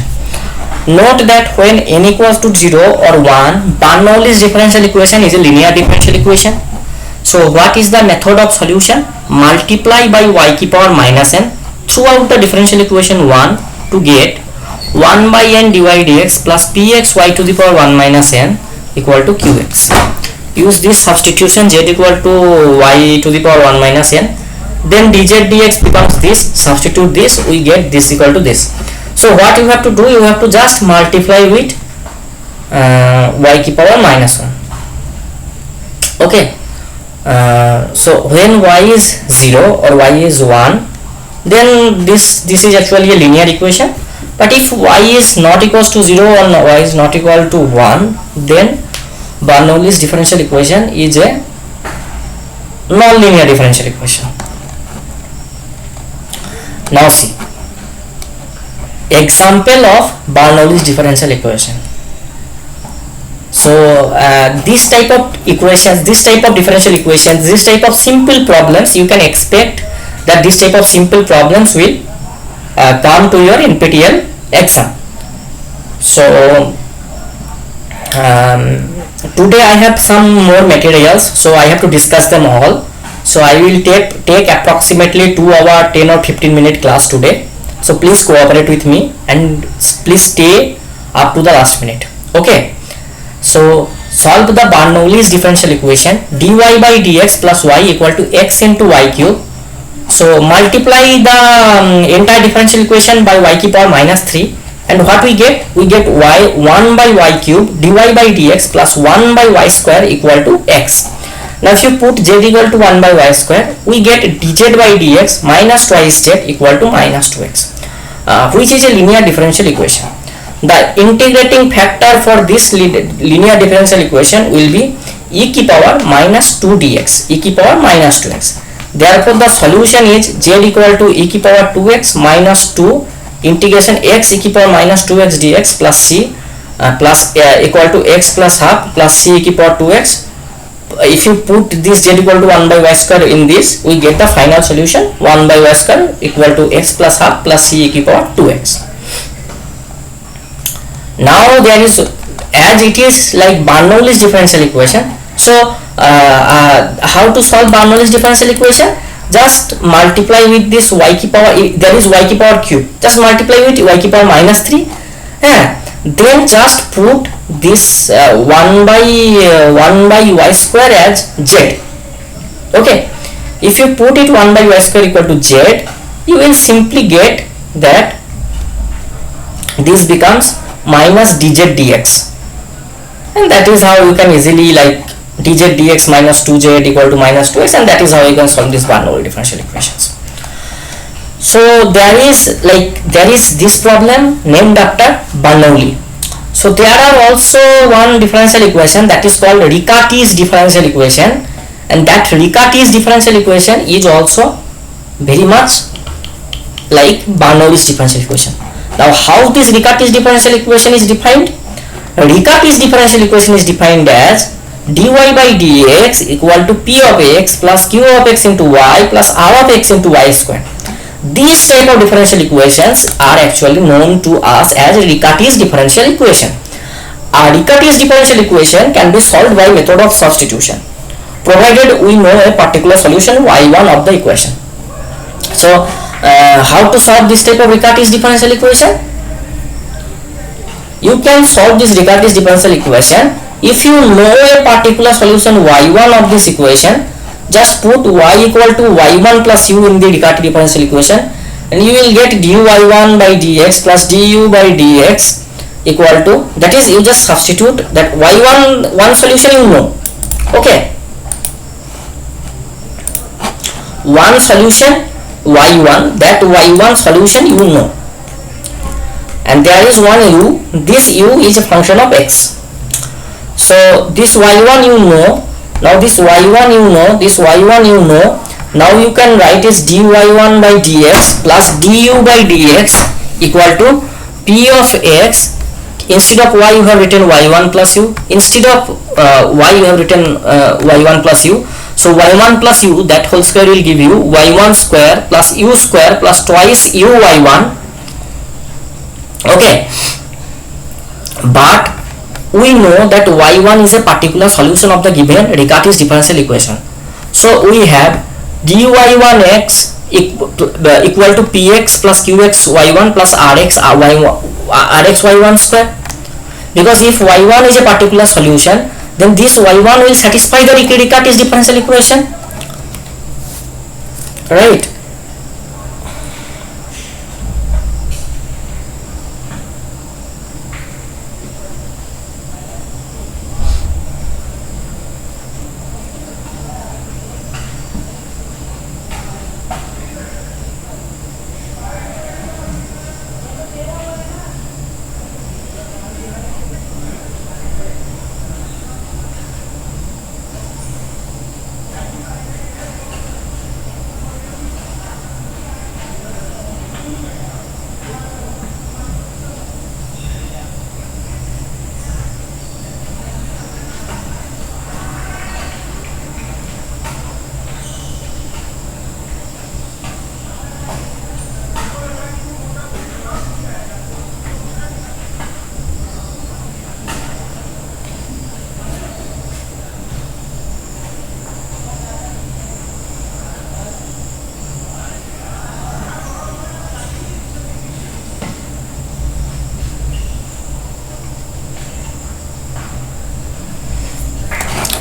Note that when n equals to 0 or 1, Bernoulli's differential equation is a linear differential equation. So what is the method of solution? Multiply by y की power minus n throughout the differential equation 1 to get 1 by n dy dx plus px y to the power 1 minus n equal to qx. Use this substitution, z equal to y to the power 1 minus n, then dz dx becomes this, substitute this, we get this equal to this. So what you have to do, you have to just multiply with y की power minus 1. Okay, so when y is 0 or y is 1, then this is actually a linear equation. But if y is not equals to 0 or y is not equal to 1, then Bernoulli's differential equation is a non-linear differential equation. Now see, example of Bernoulli's differential equation. So this type of equations, this type of differential equations, this type of simple problems, you can expect that this type of simple problems will come to your NPTEL exam. So today I have some more materials, so I have to discuss them all. So I will take approximately 2 hour 10 or 15 minute class today. So please cooperate with me and please stay up to the last minute. Okay, so solve the Bernoulli's differential equation dy by dx plus y equal to x into y cube. So multiply the entire differential equation by y की power minus 3, and what we get? We get y 1 by y cube dy by dx plus 1 by y square equal to x. Now if you put z equal to 1 by y square, we get dz by dx minus twice z equal to minus 2x, which is a linear differential equation. The integrating factor for this linear differential equation will be e की power minus 2 dx, e की power minus 2x. Therefore the solution is z equal to e की power 2x minus 2 integration x e की power minus 2x dx plus c plus equal to x plus half plus c e की power 2x. If you put this z equal to 1 by y square in this, we get the final solution 1 by y square equal to x plus half plus c e की power 2x. Now there is, as it is like Bernoulli's differential equation, so how to solve Bernoulli's differential equation? Just multiply with this y की power, there is y की power cube, just multiply with y की power minus 3, then just put this 1 by y square as z. Okay, if you put it 1 by y square equal to z, you will simply get that this becomes minus dz dx, and that is how you can easily like dz dx minus 2z equal to minus 2x, and that is how you can solve this Bernoulli differential equations. So there is this problem named after Bernoulli. So there are also one differential equation that is called Riccati's differential equation, and that Riccati's differential equation is also very much like Bernoulli's differential equation. Now how this Riccati's differential equation is defined? Riccati's differential equation is defined as dy by dx equal to p of x plus q of x into y plus r of x into y square. These type of differential equations are actually known to us as Riccati's differential equation. A Riccati's differential equation can be solved by method of substitution, provided we know a particular solution y1 of the equation. So how to solve this type of Riccati's differential equation? You can solve this Riccati's differential equation if you know a particular solution y1 of this equation. Just put y equal to y1 plus u in the Riccati differential equation, and you will get dy1 by dx plus du by dx equal to, that is, you just substitute that y1, one solution you know. Okay, one solution y1, that y1 solution you know, and there is one u, this u is a function of x. So this y1 you know, now this y1 you know, this y1 you know, now you can write as dy1 by dx plus du by dx equal to p of x. Instead of y you have written y1 plus u, instead of y you have written y1 plus u. So y1 plus u, that whole square will give you y1 square plus u square plus twice u y1. Okay, but we know that y1 is a particular solution of the given Riccati's differential equation. So we have dy1x equal to px plus qx y1 plus rx y1 square, because if y1 is a particular solution, then this y1 will satisfy the Riccati's differential equation, right?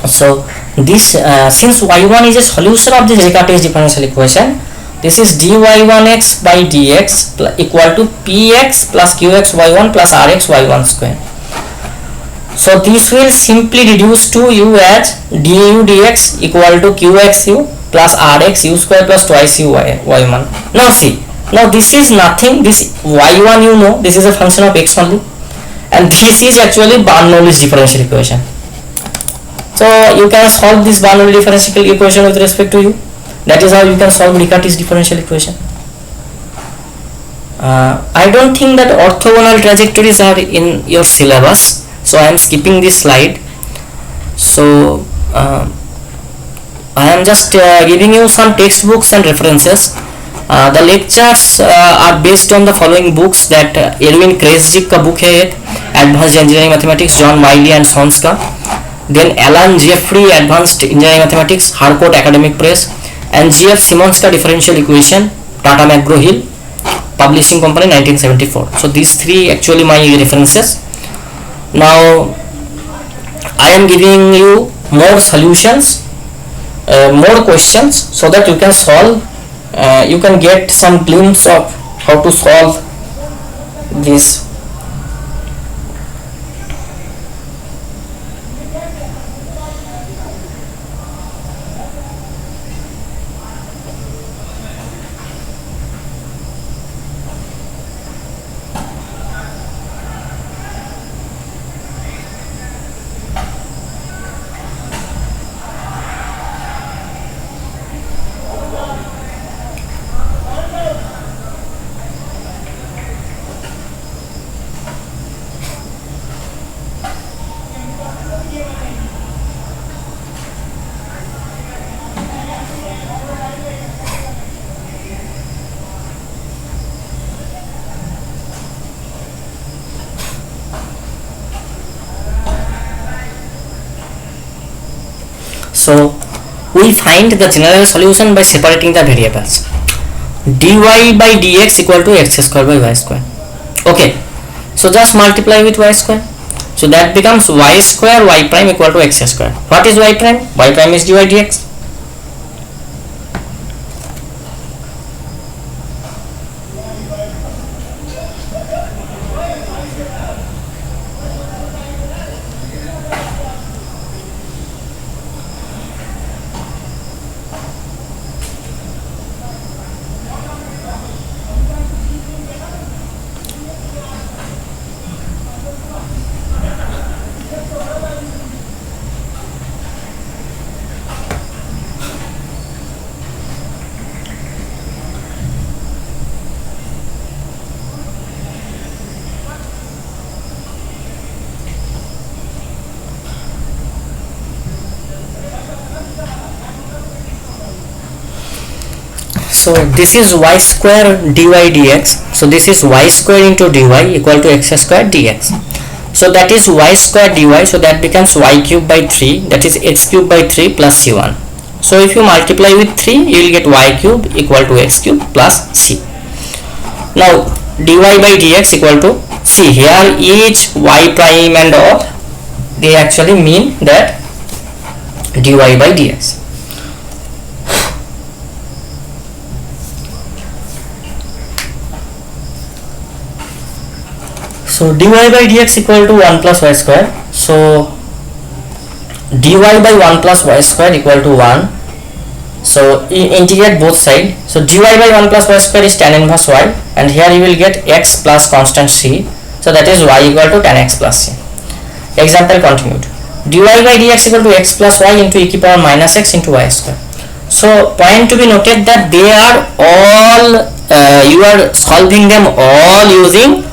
So this since y1 is a solution of this Riccati's differential equation, this is dy1x by dx equal to px plus qx y1 plus rx y1 square. So this will simply reduce to u as du dx equal to qxu plus rx u square plus twice u y1. Now see, now this is nothing, this y1 you know, this is a function of x only, and this is actually Bernoulli's differential equation. So you can solve this Bernoulli differential equation with respect to u. That is how you can solve Riccati's differential equation. I don't think that orthogonal trajectories are in your syllabus, so I am skipping this slide. So I am just giving you some textbooks and references. The lectures are based on the following books, that Erwin Kresge का book है एक Advanced Engineering Mathematics, John Wiley and Sons का, then Alan Jeffrey Advanced Engineering Mathematics, Harcourt Academic Press, and G.F. Simmons का Differential Equation, Tata McGraw-Hill Publishing Company 1974. So these three actually my references. Now I am giving you more solutions, more questions, so that you can solve, you can get some glimpse of how to solve this. So we find the general solution by separating the variables. dy by dx equal to x square by y square. Okay, so just multiply with y square. So that becomes y square y prime equal to x square. What is y prime? Y prime is dy dx. So this is y square dy dx. So this is y square into dy equal to x square dx. So that is y square dy. So that becomes y cube by 3. That is x cube by 3 plus c1. So if you multiply with 3, you will get y cube equal to x cube plus c. Now dy by dx equal to, see here each y prime and all, they actually mean that dy by dx. So dy by dx equal to 1 plus y square. So dy by 1 plus y square equal to 1. So integrate both sides. So dy by 1 plus y square is tan inverse y, and here you will get x plus constant c. So that is y equal to tan x plus c. Example continued. dy by dx equal to x plus y into e to the power minus x into y square. So point to be noted that they are all, you are solving them all using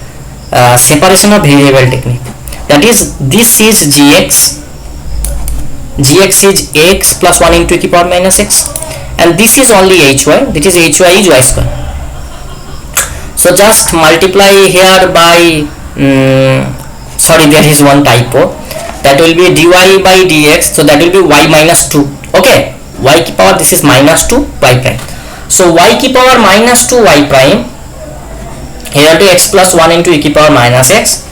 separation of variable technique. That is, this is gx, gx is x plus 1 into e to the power minus x, and this is only hy, that is hy is y square. So just multiply here by, sorry, there is one typo, that will be dy by dx, so that will be y minus 2. Okay, y to the power, this is minus 2 y prime. So y to the power minus 2 y prime, here to x plus 1 into e to the power minus x,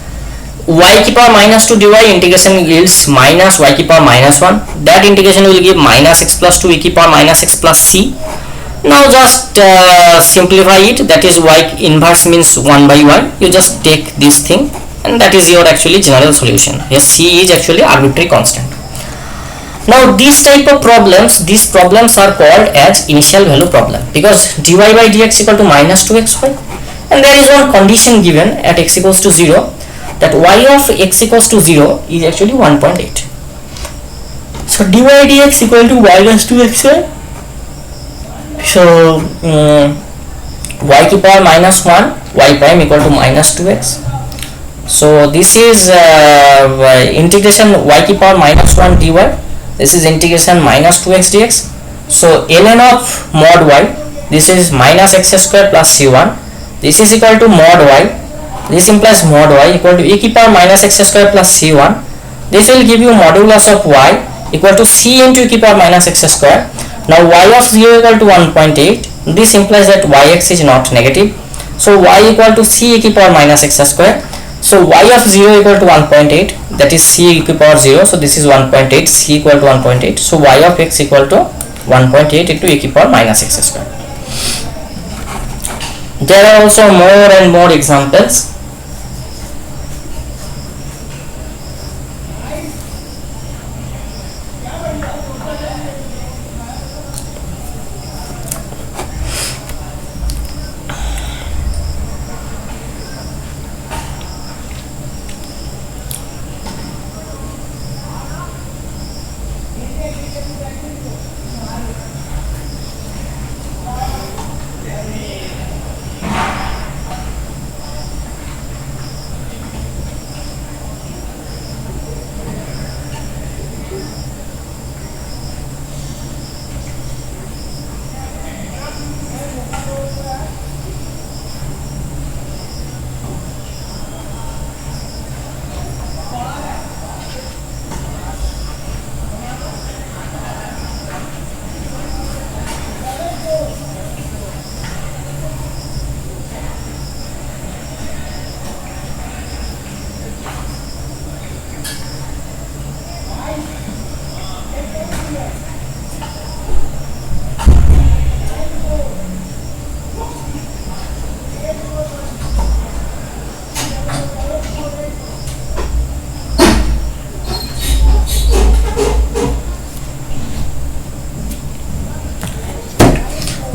y to the power minus 2 dy integration yields minus y to the power minus 1. That integration will give minus x plus 2 e to the power minus x plus c. Now just simplify it, that is y inverse means 1 by y. You just take this thing, and that is your actually general solution. Yes, c is actually arbitrary constant. Now these type of problems, these problems are called as initial value problem, because dy by dx equal to minus 2xy, and there is one condition given at x equals to 0, that y of x equals to 0 is actually 1.8. So dy dx equal to minus 2x. So y to power minus 1 y prime equal to minus 2x. So this is integration y to power minus 1 dy. This is integration minus 2x dx. So ln of mod y, this is minus x square plus c1. This is equal to mod y. This implies mod y equal to e to power minus x square plus c1. This will give you modulus of y equal to c into e to power minus x square. Now y of 0 equal to 1.8. This implies that yx is not negative. So y equal to c e to power minus x square. So y of 0 equal to 1.8, that is c e to power 0. So this is 1.8, c equal to 1.8. So y of x equal to 1.8 into e to power minus x square. There are also more and more examples.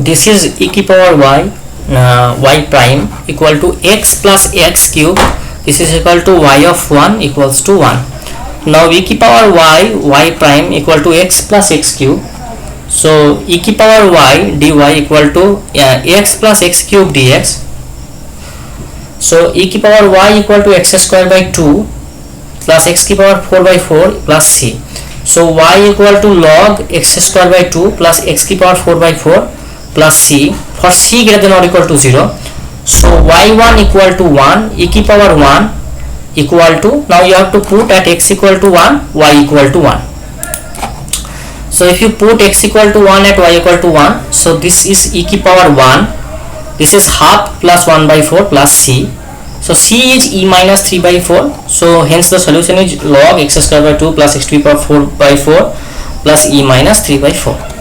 This is e to power y prime equal to x plus x cube. This is equal to y of 1 equals to 1. Now e to power y prime equal to x plus x cube. So e to power y dy equal to x plus x cube dx. So e to power y equal to x square by 2 plus x to power 4 by 4 plus c. So y equal to log x square by 2 plus x to power 4 by 4 plus c for c greater than or equal to 0. So y1 equal to 1 e to power 1 equal to, now you have to put at x equal to 1 y equal to 1. So if you put x equal to 1 at y equal to 1, so this is e to power 1, this is half plus 1 by 4 plus c. So c is e minus 3 by 4. So hence the solution is log x square by 2 plus x to the power 4 by 4 plus e minus 3 by 4.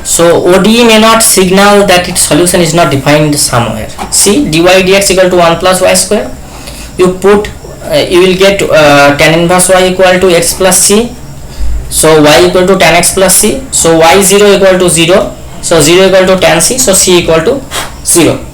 So ODE may not signal that its solution is not defined somewhere. See, dy dx equal to 1 plus y square. You put, you will get tan inverse y equal to x plus c. So y equal to tan x plus c. So y0 equal to 0. So 0 equal to tan c. So c equal to 0.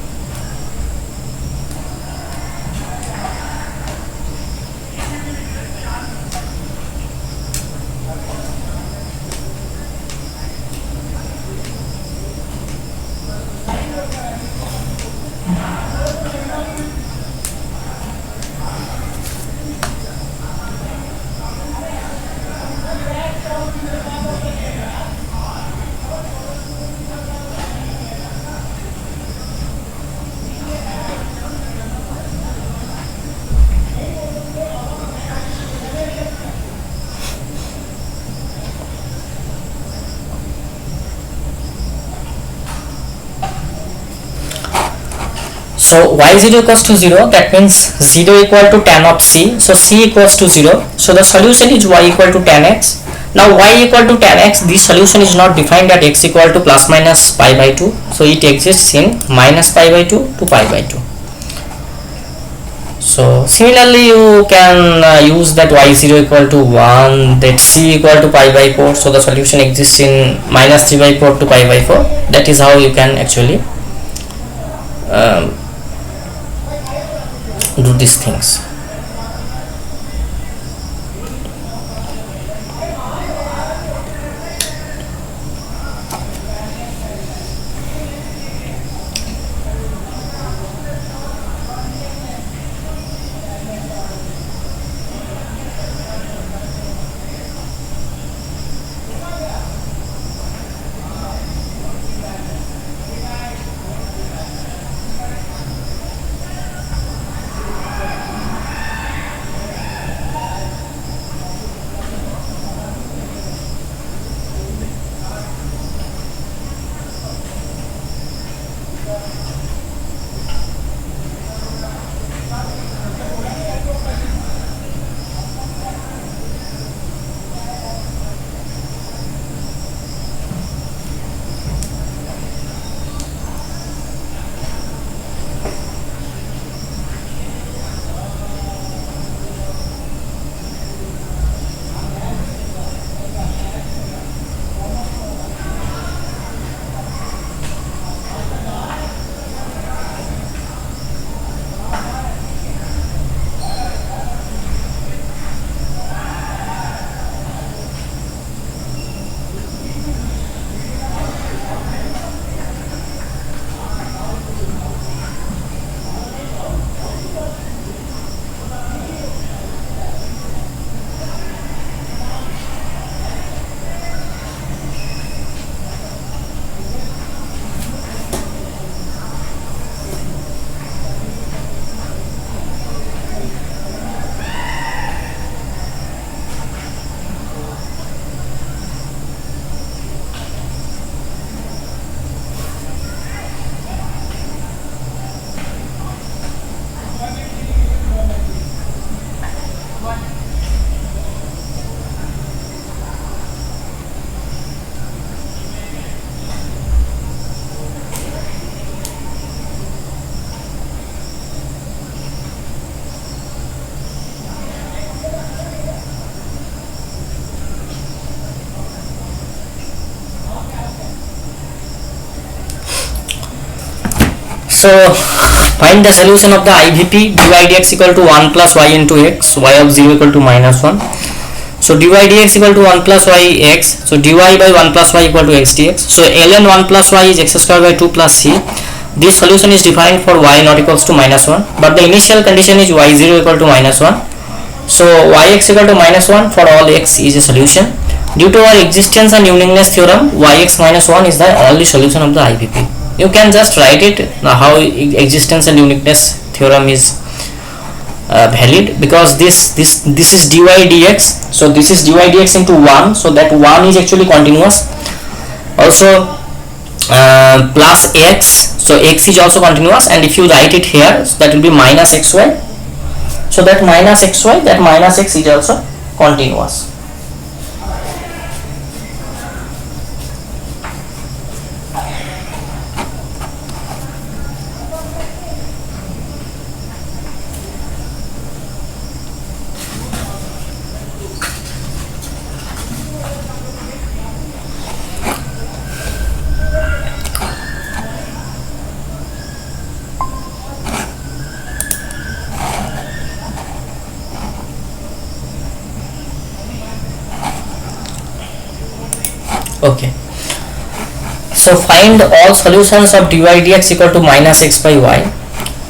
So y0 equals to 0, that means 0 equal to tan of c. So c equals to 0. So the solution is y equal to tan x. Now y equal to tan x, this solution is not defined at x equal to plus minus pi by 2. So it exists in minus pi by 2 to pi by 2. So similarly you can use that y0 equal to 1, that c equal to pi by 4. So the solution exists in minus 3 by 4 to pi by 4. That is how you can actually do these things. So find the solution of the IVP. dy dx equal to 1 plus y into x, y of 0 equal to minus 1. So dy dx equal to 1 plus y x, so dy by 1 plus y equal to x dx. So ln 1 plus y is x square by 2 plus c. This solution is defined for y not equals to minus 1, but the initial condition is y0 equal to minus 1. So yx equal to minus 1 for all x is a solution. Due to our existence and uniqueness theorem, yx minus 1 is the only solution of the IVP. You can just write it how existence and uniqueness theorem is valid, because this is dy dx, so this is dy dx into 1, so that 1 is actually continuous. Also plus x, so x is also continuous, and if you write it here, so that will be minus xy, so that minus xy, that minus x is also continuous. Okay, so find all solutions of dy dx equal to minus x by y.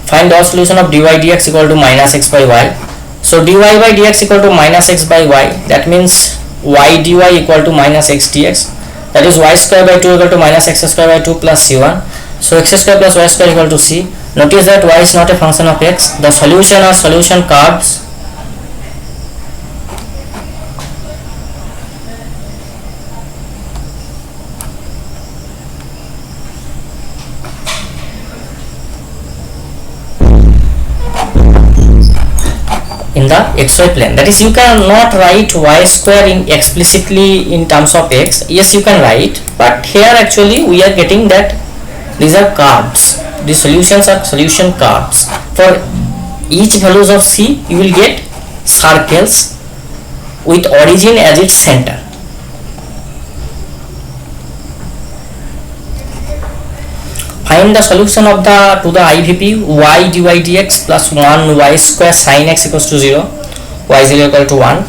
Find all solution of dy dx equal to minus x by y. So dy by dx equal to minus x by y, that means y dy equal to minus x dx, that is y square by 2 equal to minus x square by 2 plus c1. So x square plus y square equal to c. Notice that y is not a function of x. The solution are solution curves. In the xy plane, that is, you cannot write y square in explicitly in terms of x. Yes, you can write, but here actually we are getting that these are curves. The solutions are solution curves. For each values of c, you will get circles with origin as its center. Find the solution of the IVP y dy dx plus 1 y square sin x equals to 0, y0 equal to 1,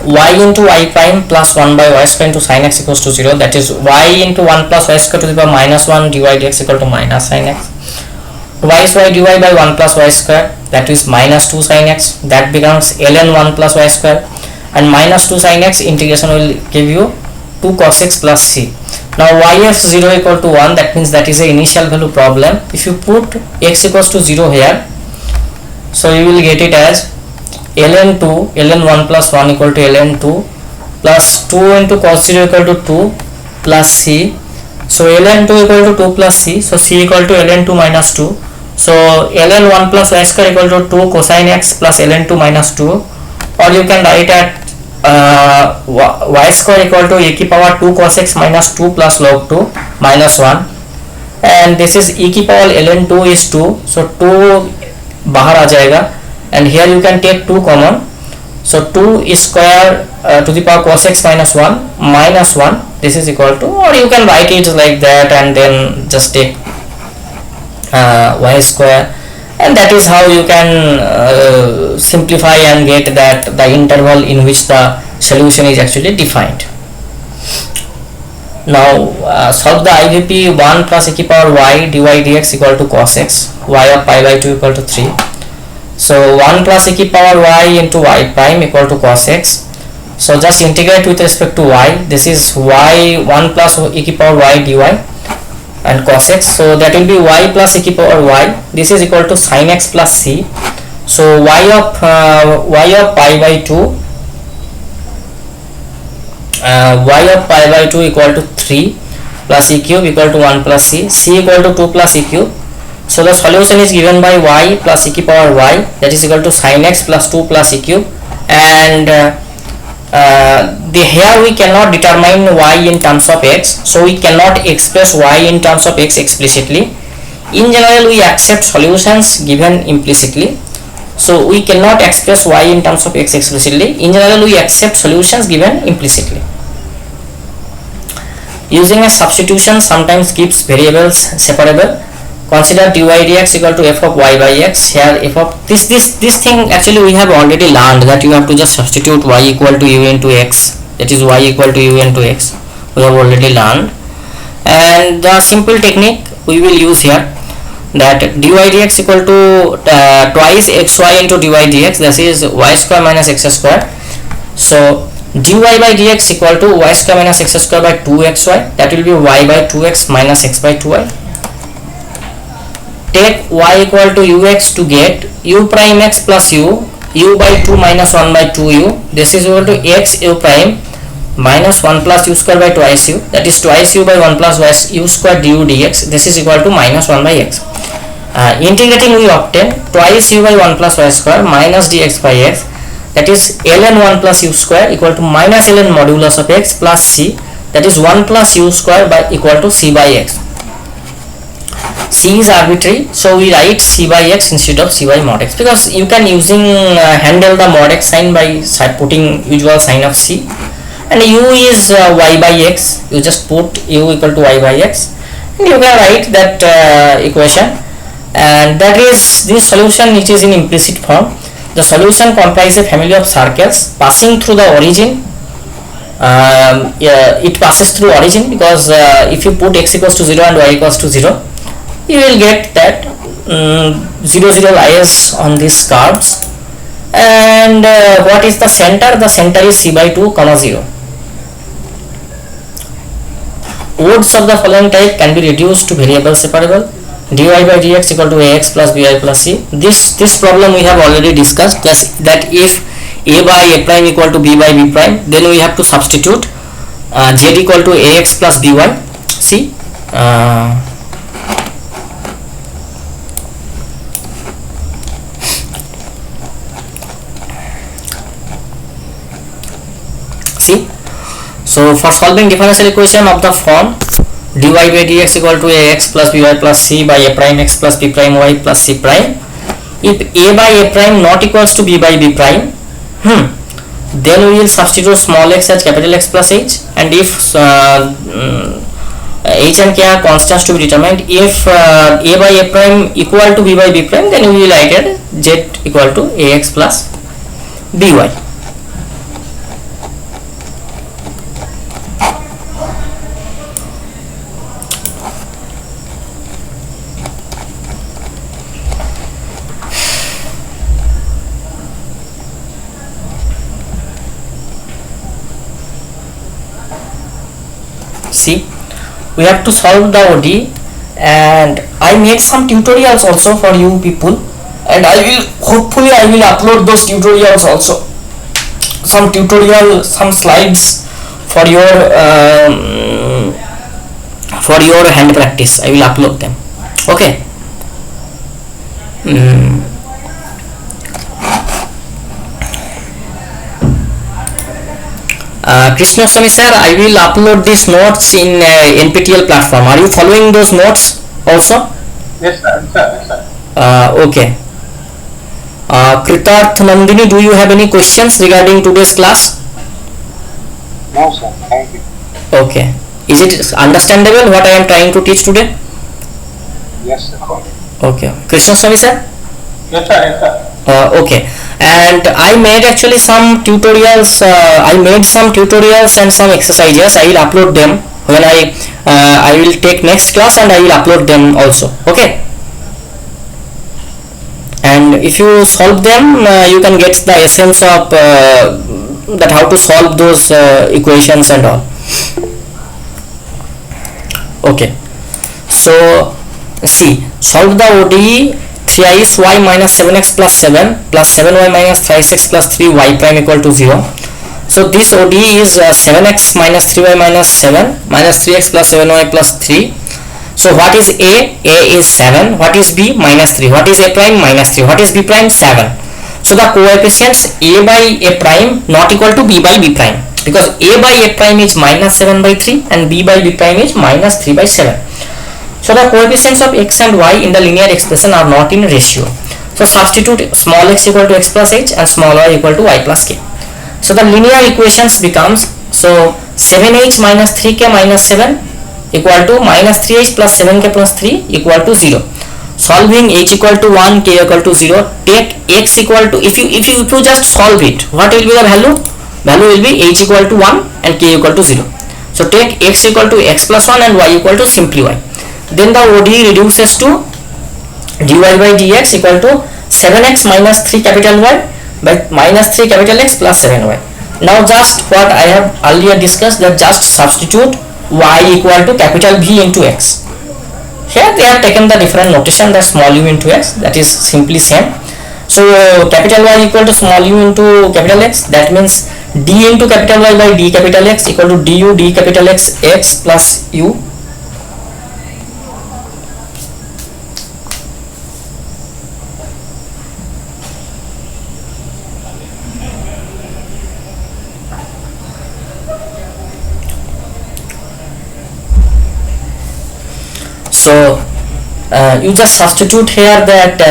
y into y prime plus 1 by y square into sin x equals to 0, that is y into 1 plus y square to the power minus 1 dy dx equal to minus sin x, y dy by 1 plus y square, that is minus 2 sin x, that becomes ln 1 plus y square, and minus 2 sin x integration will give you 2 cos x plus c. Now yf0 equal to 1, that means that is a initial value problem. If you put x equals to 0 here, so you will get it as ln 1 plus 1 equal to ln 2 plus 2 into cos 0 equal to 2 plus c. So ln 2 equal to 2 plus c, so c equal to ln 2 minus 2. So ln 1 plus y square equal to 2 cosine x plus ln 2 minus 2, or you can write at y square equal to e की power 2 cos x minus 2 plus log 2 minus 1, and this is e की power ln 2 is 2, so 2 बाहर आ जाएगा, and here you can take 2 common, so 2 is square to the power cos x minus 1 minus 1, this is equal to, or you can write it like that and then just take y square, and that is how you can simplify and get that the interval in which the solution is actually defined. Now solve the IVP 1 plus e की power y dy dx equal to cos x, y of pi by 2 equal to 3. So 1 plus e की power y into y prime equal to cos x. So just integrate with respect to y. This is y 1 plus e की power y dy and cos x, so that will be y plus e की power y, this is equal to sin x plus c. So y of pi by 2 equal to 3 plus e cube equal to 1 plus c equal to 2 plus e cube. So the solution is given by y plus e की power y, that is equal to sin x plus 2 plus e cube, and here we cannot determine y in terms of x, so we cannot express y in terms of x explicitly. In general, we accept solutions given implicitly, so we cannot express y in terms of x explicitly. In general, we accept solutions given implicitly. Using a substitution sometimes keeps variables separable. Consider dy dx equal to f of y by x. Here f of this thing actually we have already learned that you have to just substitute y equal to u into x, that is y equal to u into x. We have already learned, and the simple technique we will use here, that dy dx equal to twice xy into dy dx, that is y square minus x square. So dy by dx equal to y square minus x square by 2xy, that will be y by 2x minus x by 2y. Take y equal to ux to get u prime x plus u by 2 minus 1 by 2u, this is equal to x u prime minus 1 plus u square by twice u, that is twice u by 1 plus u square du dx, this is equal to minus 1 by x. Integrating we obtain twice u by 1 plus y square minus dx by x, that is ln 1 plus u square equal to minus ln modulus of x plus c, that is 1 plus u square by equal to c by x. C is arbitrary, so we write c by x instead of c by mod x, because you can handle the mod x sign by putting usual sign of c, and u is y by x, you just put u equal to y by x, and you can write that equation, and that is this solution which is in implicit form. The solution comprises a family of circles passing through the origin. It passes through origin because if you put x equals to 0 and y equals to 0, you will get that 0 0 lies on these curves. And what is the center? The center is c by 2 comma 0. Odds of the following type can be reduced to variable separable. Dy by dx equal to ax plus by plus c. This problem we have already discussed, that if a by a prime equal to b by b prime, then we have to substitute z equal to ax plus by. See, so for solving differential equation of the form dy by dx equal to ax plus by plus c by a prime x plus b prime y plus c prime, if a by a prime not equals to b by b prime, then we will substitute small x as capital X plus h, and if h and k are constants to be determined, if a by a prime equal to b by b prime, then we will write it z equal to ax plus by. See, we have to solve the OD, and I made some tutorials also for you people, and hopefully I will upload those tutorials also, some slides for your hand practice. I will upload them. Okay. Krishnaswamy sir, I will upload these notes in NPTEL platform. Are you following those notes also? Yes sir, yes sir. Okay. Kritarth Nandini, do you have any questions regarding today's class? No sir, thank you. Okay. Is it understandable what I am trying to teach today? Yes sir. Okay. Krishnaswamy sir? Yes sir, yes sir. Okay. And I made actually some tutorials. And some exercises. I will upload them when I will take next class, and I will upload them also. Okay. And if you solve them, you can get the essence of that how to solve those equations and all. Okay. So see, solve the ODE. 3i is y minus 7x plus 7 plus 7y minus 5x plus 3y prime equal to 0. So this ODE is 7x minus 3y minus 7 minus 3x plus 7y plus 3. So what is A? A is 7. What is B? Minus 3. What is A prime? Minus 3. What is B prime? 7. So the coefficients A by A prime not equal to B by B prime, because A by A prime is minus 7 by 3 and B by B prime is minus 3 by 7. So the coefficients of x and y in the linear expression are not in ratio. So substitute small x equal to x plus h and small y equal to y plus k. So the linear equations becomes, so 7h minus 3k minus 7 equal to minus 3h plus 7k plus 3 equal to 0. Solving h equal to 1, k equal to 0. Take x equal to, if you just solve it, what will be the value? Value will be h equal to 1 and k equal to 0. So take x equal to x plus 1 and y equal to simply y. Then the ODE reduces to dy by dx equal to 7x minus 3 capital Y by minus 3 capital X plus 7y. Now just what I have earlier discussed, that just substitute y equal to capital V into x. Here they have taken the different notation, that small u into x, that is simply same. So capital Y equal to small u into capital X, that means d into capital Y by d capital X equal to du d capital X x plus u. So you just substitute here that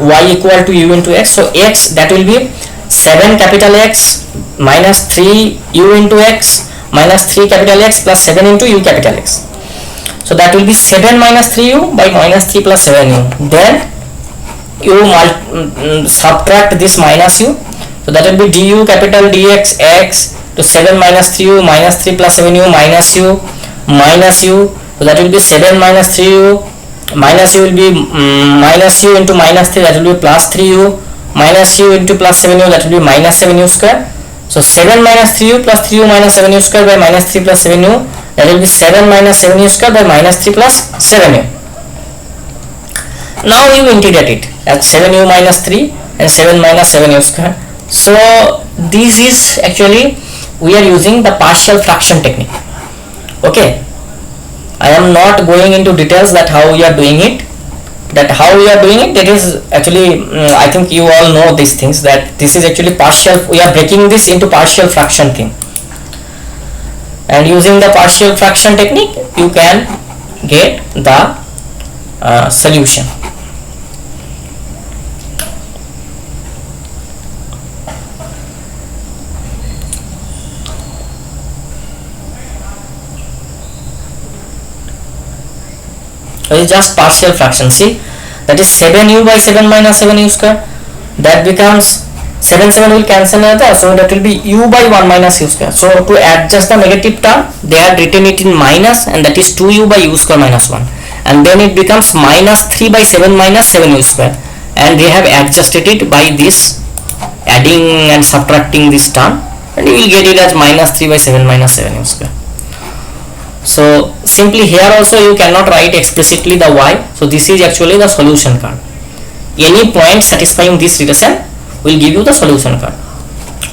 y equal to u into x. So x, that will be 7 capital X minus 3 u into x minus 3 capital X plus 7 into u capital X. So that will be 7 minus 3u by minus 3 plus 7u. Then you subtract this minus u. So that will be du capital dx x to 7 minus 3u minus 3 plus 7u minus u minus u. So that will be 7 minus 3u, minus u will be minus u into minus 3, that will be plus 3u, minus u into plus 7u, that will be minus 7u square. So 7 minus 3u plus 3u minus 7u square by minus 3 plus 7u, that will be 7 minus 7u square by minus 3 plus 7u. Now you integrate it as 7u minus 3 and 7 minus 7u square. So this is actually, we are using the partial fraction technique. Okay, I am not going into details that how we are doing it. That is actually I think you all know these things, that this is actually partial, we are breaking this into partial fraction thing, and using the partial fraction technique you can get the solution. So it's just partial fraction. See, that is 7u by 7 minus 7u square, that becomes 7 will cancel another, so that will be u by 1 minus u square. So to adjust the negative term, they are written it in minus, and that is 2u by u square minus 1, and then it becomes minus 3 by 7 minus 7u square, and they have adjusted it by this adding and subtracting this term, and you will get it as minus 3 by 7 minus 7u square. So simply here also you cannot write explicitly the y, so this is actually the solution card. Any point satisfying this relation will give you the solution card.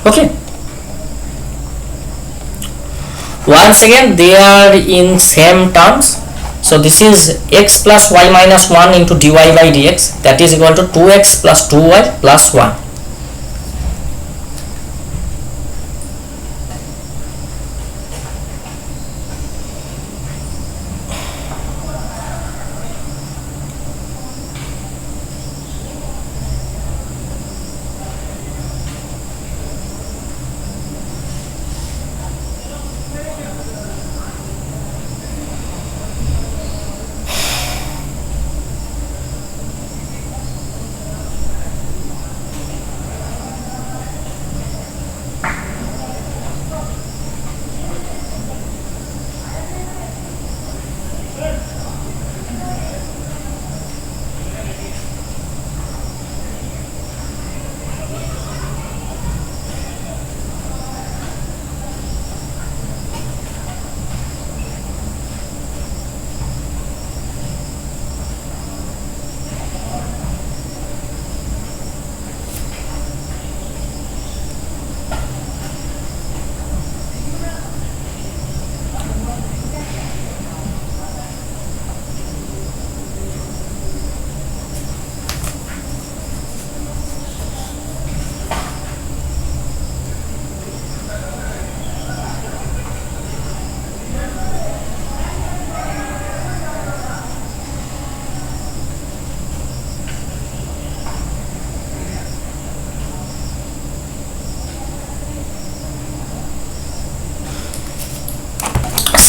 Okay, once again they are in same terms. So this is x plus y minus 1 into dy by dx, that is equal to 2x plus 2y plus 1.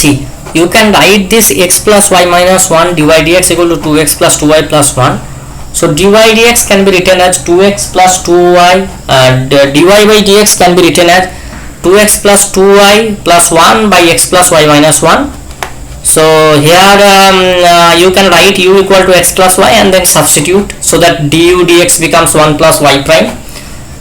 see, you can write this x plus y minus 1 dy dx equal to 2x plus 2y plus 1. So dy dx can be written as 2x plus 2y, and dy by dx can be written as 2x plus 2y plus 1 by x plus y minus 1. So here you can write u equal to x plus y and then substitute, so that du dx becomes 1 plus y prime.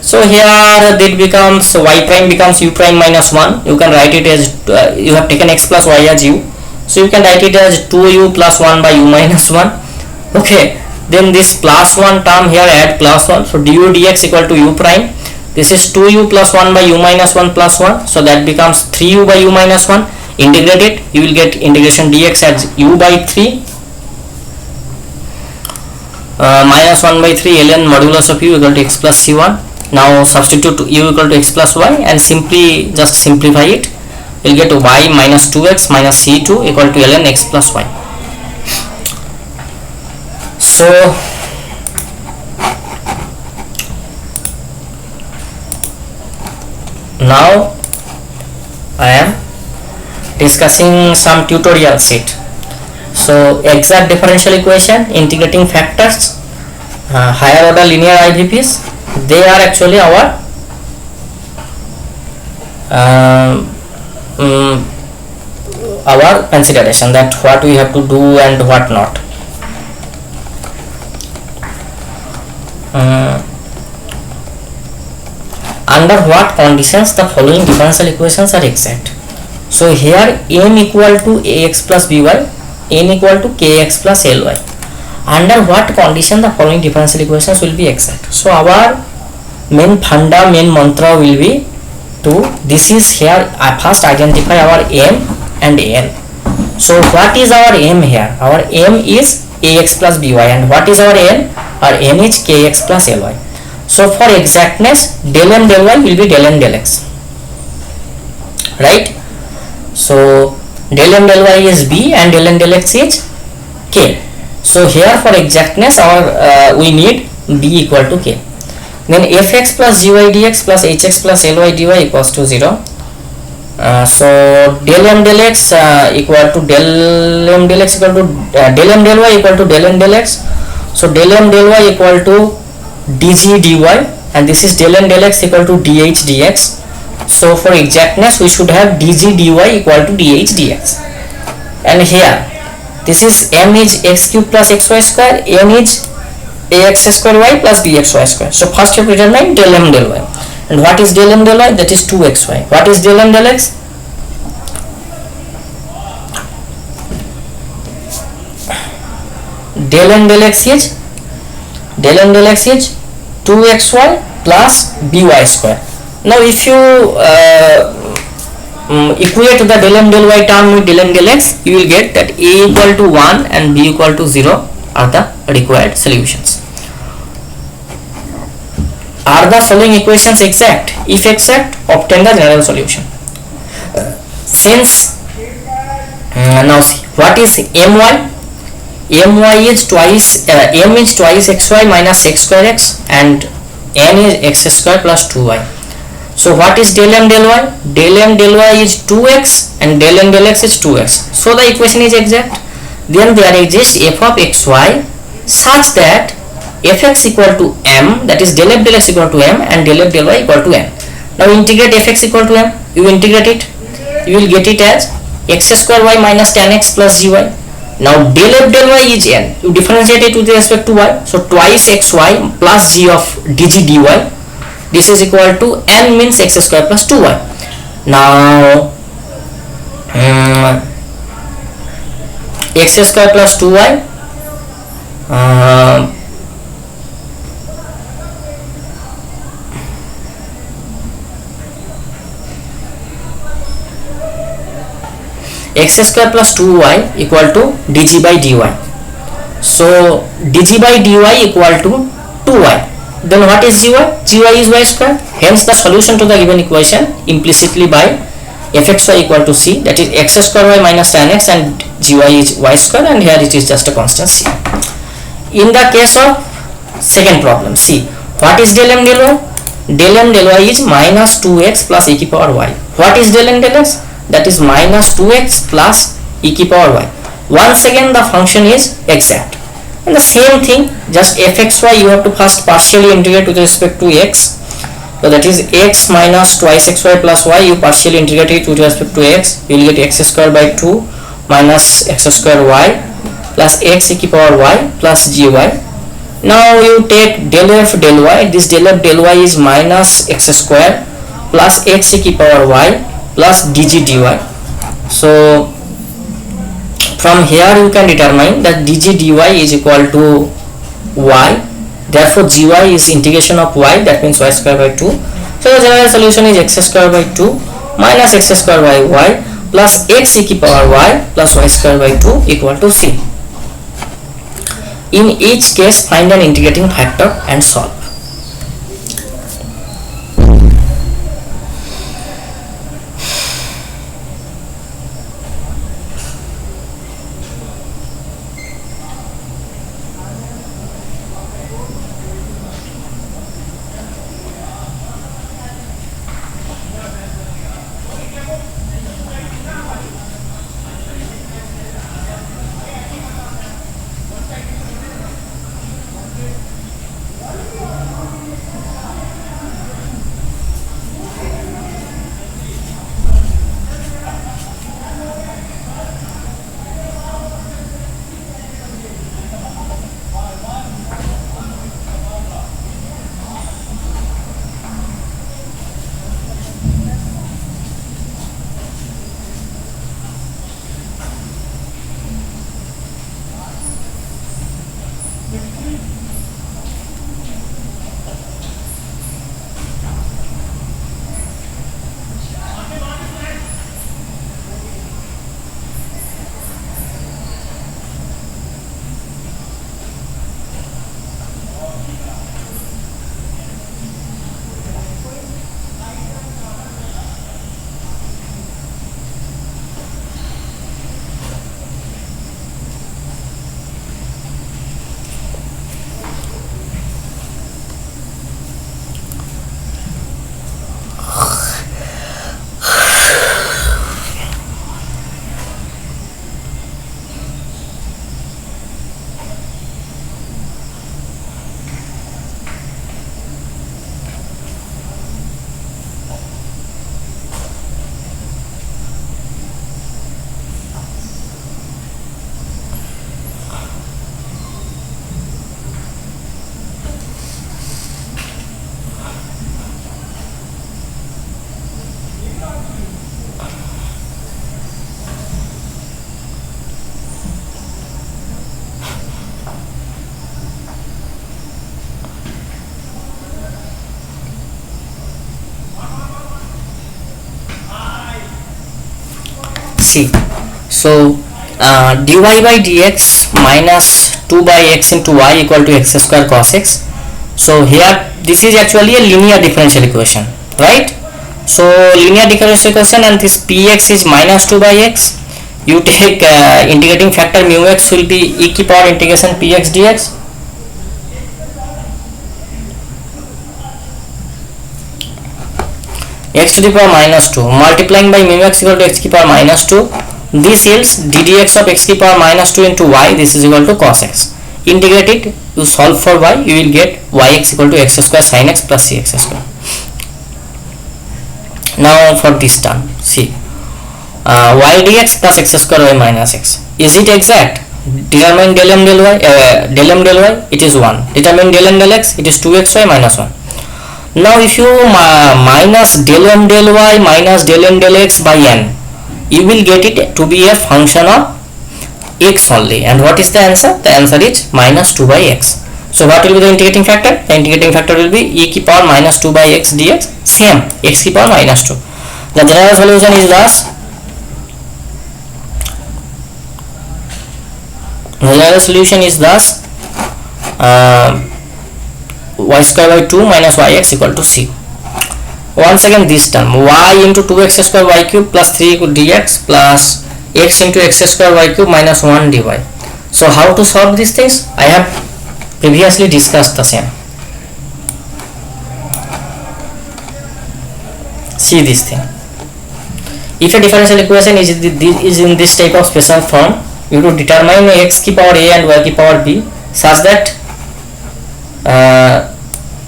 So here that becomes y prime becomes u prime minus 1. You can write it as you have taken x plus y as u, so you can write it as 2u plus 1 by u minus 1. Okay, then this plus 1 term here, add plus 1, so du dx equal to u prime. This is 2u plus 1 by u minus 1 plus 1, so that becomes 3u by u minus 1. Integrate it, you will get integration dx as u by 3 minus 1 by 3 ln modulus of u equal to x plus c1. Now substitute u equal to x plus y and simply just simplify it. You will get y minus 2x minus c2 equal to ln x plus y. So now I am discussing some tutorial sheet. So exact differential equation, integrating factors, higher order linear IVPs, they are actually our consideration, that what we have to do and what not. Under what conditions the following differential equations are exact? So here m equal to ax plus by, n equal to kx plus ly. Under what condition the following differential equations will be exact? So our main mantra will be to, this is here, I first identify our m and n. So what is our m here? Our m is ax plus by, and what is our n? Our n is kx plus ly. So for exactness, del m del y will be del n del x, right? So del m del y is b and del n del x is k. So here for exactness our we need b equal to k. Then fx plus gy dx plus hx plus ly dy equals to 0. So del m del x equal to del m del x equal to del m del y equal to del n del x. So del m del y equal to dg dy, and this is del n del x equal to dh dx. So for exactness we should have dg dy equal to dh dx. And here this is m is x cube plus xy square, n is ax square y plus bxy square. So first you determine del m del y. And what is del m del y? That is 2xy. What is del m del x? Del m del x is 2xy plus by square. Now if you equate the del m del y term with del m del x, you will get that a equal to 1 and b equal to 0 are the required solutions. Are the following equations exact? If exact, obtain the general solution. Since now see, what is my? My is twice m is twice xy minus x square x, and n is x square plus 2y. So what is del m del y? Del m del y is 2x and del m del x is 2x. So the equation is exact. Then there exists f of xy such that fx equal to m, that is del f del x equal to m and del f del y equal to n. Now integrate fx equal to m. You integrate it, you will get it as x square y minus tan x plus gy. Now del f del y is n. You differentiate it with respect to y. So twice xy plus g of dg dy. This is equal to n means x square plus 2y. Now x square plus 2y x square plus 2y equal to dg by dy. So dg by dy equal to 2y. Then what is gy? Gy is y square. Hence the solution to the given equation implicitly by fxy equal to c, that is x square y minus tan x, and gy is y square, and here it is just a constant c. In the case of second problem, see, what is del m del y? Del m del y is minus 2x plus e to power y. What is del n del x? that is minus 2x plus e की power y. Once again the function is exact, and the same thing, just fxy you have to first partially integrate with respect to x. So that is x minus twice xy plus y, you partially integrate it with respect to x, you will get x square by 2 minus x square y plus x e की power y plus gy. Now you take del f del y, this del f del y is minus x square plus x e की power y plus dg dy. So from here you can determine that dg dy is equal to y, therefore gy is integration of y, that means y square by 2. So the general solution is x square by 2 minus x square by y plus x e की power y plus y square by 2 equal to c. In each case find an integrating factor and solve. See, so dy by dx minus 2 by x into y equal to x square cos x. So here this is actually a linear differential equation, right? So linear differential equation, and this px is minus 2 by x. You take integrating factor mu x will be e की power integration px dx. X to the power minus 2 multiplying by mu x equal to x की power minus 2. This yields ddx of x की power minus 2 into y. This is equal to cos x. Integrate it, you solve for y, you will get yx equal to x square sin x plus cx square. Now for this term, see, y dx plus x square y minus x. Is it exact? Determine del m del y. It is 1. Determine del m del x. It is 2xy minus 1. Now if you minus del m del y minus del m del x by n, you will get it to be a function of x only. And what is the answer? The answer is minus 2 by x. So what will be the integrating factor? The integrating factor will be e की power minus 2 by x dx, same x की power minus 2. The general solution is thus, y square by 2 minus yx equal to c. Once again this term, y into 2x square y cube plus 3 dx plus x into x square y cube minus 1 dy. So how to solve these things? I have previously discussed the same. See this thing. if a differential equation is in this type of special form, you have to determine x की power a and y की power b such that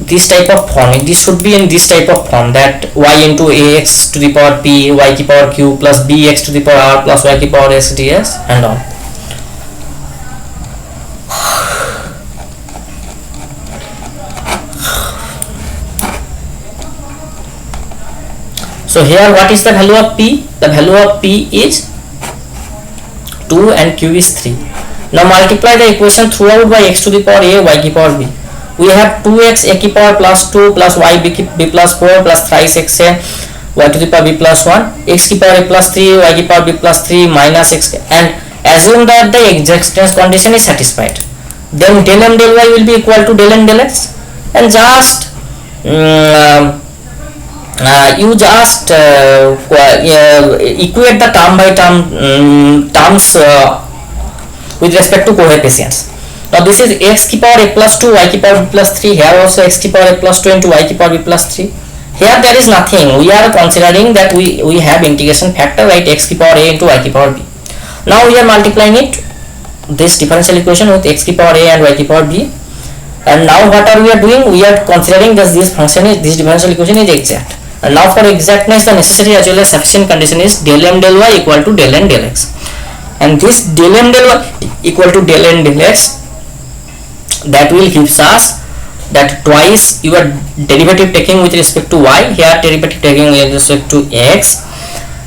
this type of form, this should be in this type of form, that y into ax to the power p y की power q plus bx to the power r plus y की power s ds and all. So here what is the value of p? The value of p is 2 and q is 3. Now multiply the equation throughout by x to the power a y की power b. We have 2x a की power plus 2 plus y b plus 4 plus thrice x a y to the power b plus 1 x की power a plus 3 y की power b plus 3 minus x, and assume that the exactness condition is satisfied. Then del m del y will be equal to del n del x, and just you just equate the term by term terms with respect to coefficients. Now this is x की power a plus 2 y की power b plus 3. Here also x की power a plus 2 into y की power b plus 3. Here there is nothing. We are considering that we have integration factor, right? X की power a into y की power b. Now we are multiplying it, this differential equation, with x की power a and y की power b. And now what are we are doing? We are considering that this function is, this differential equation is exact. And now for exactness, the necessary as well as sufficient condition is del m del y equal to del n del x. And this del m del y equal to del n del x, that will gives us that twice your derivative taking with respect to y, here derivative taking with respect to x,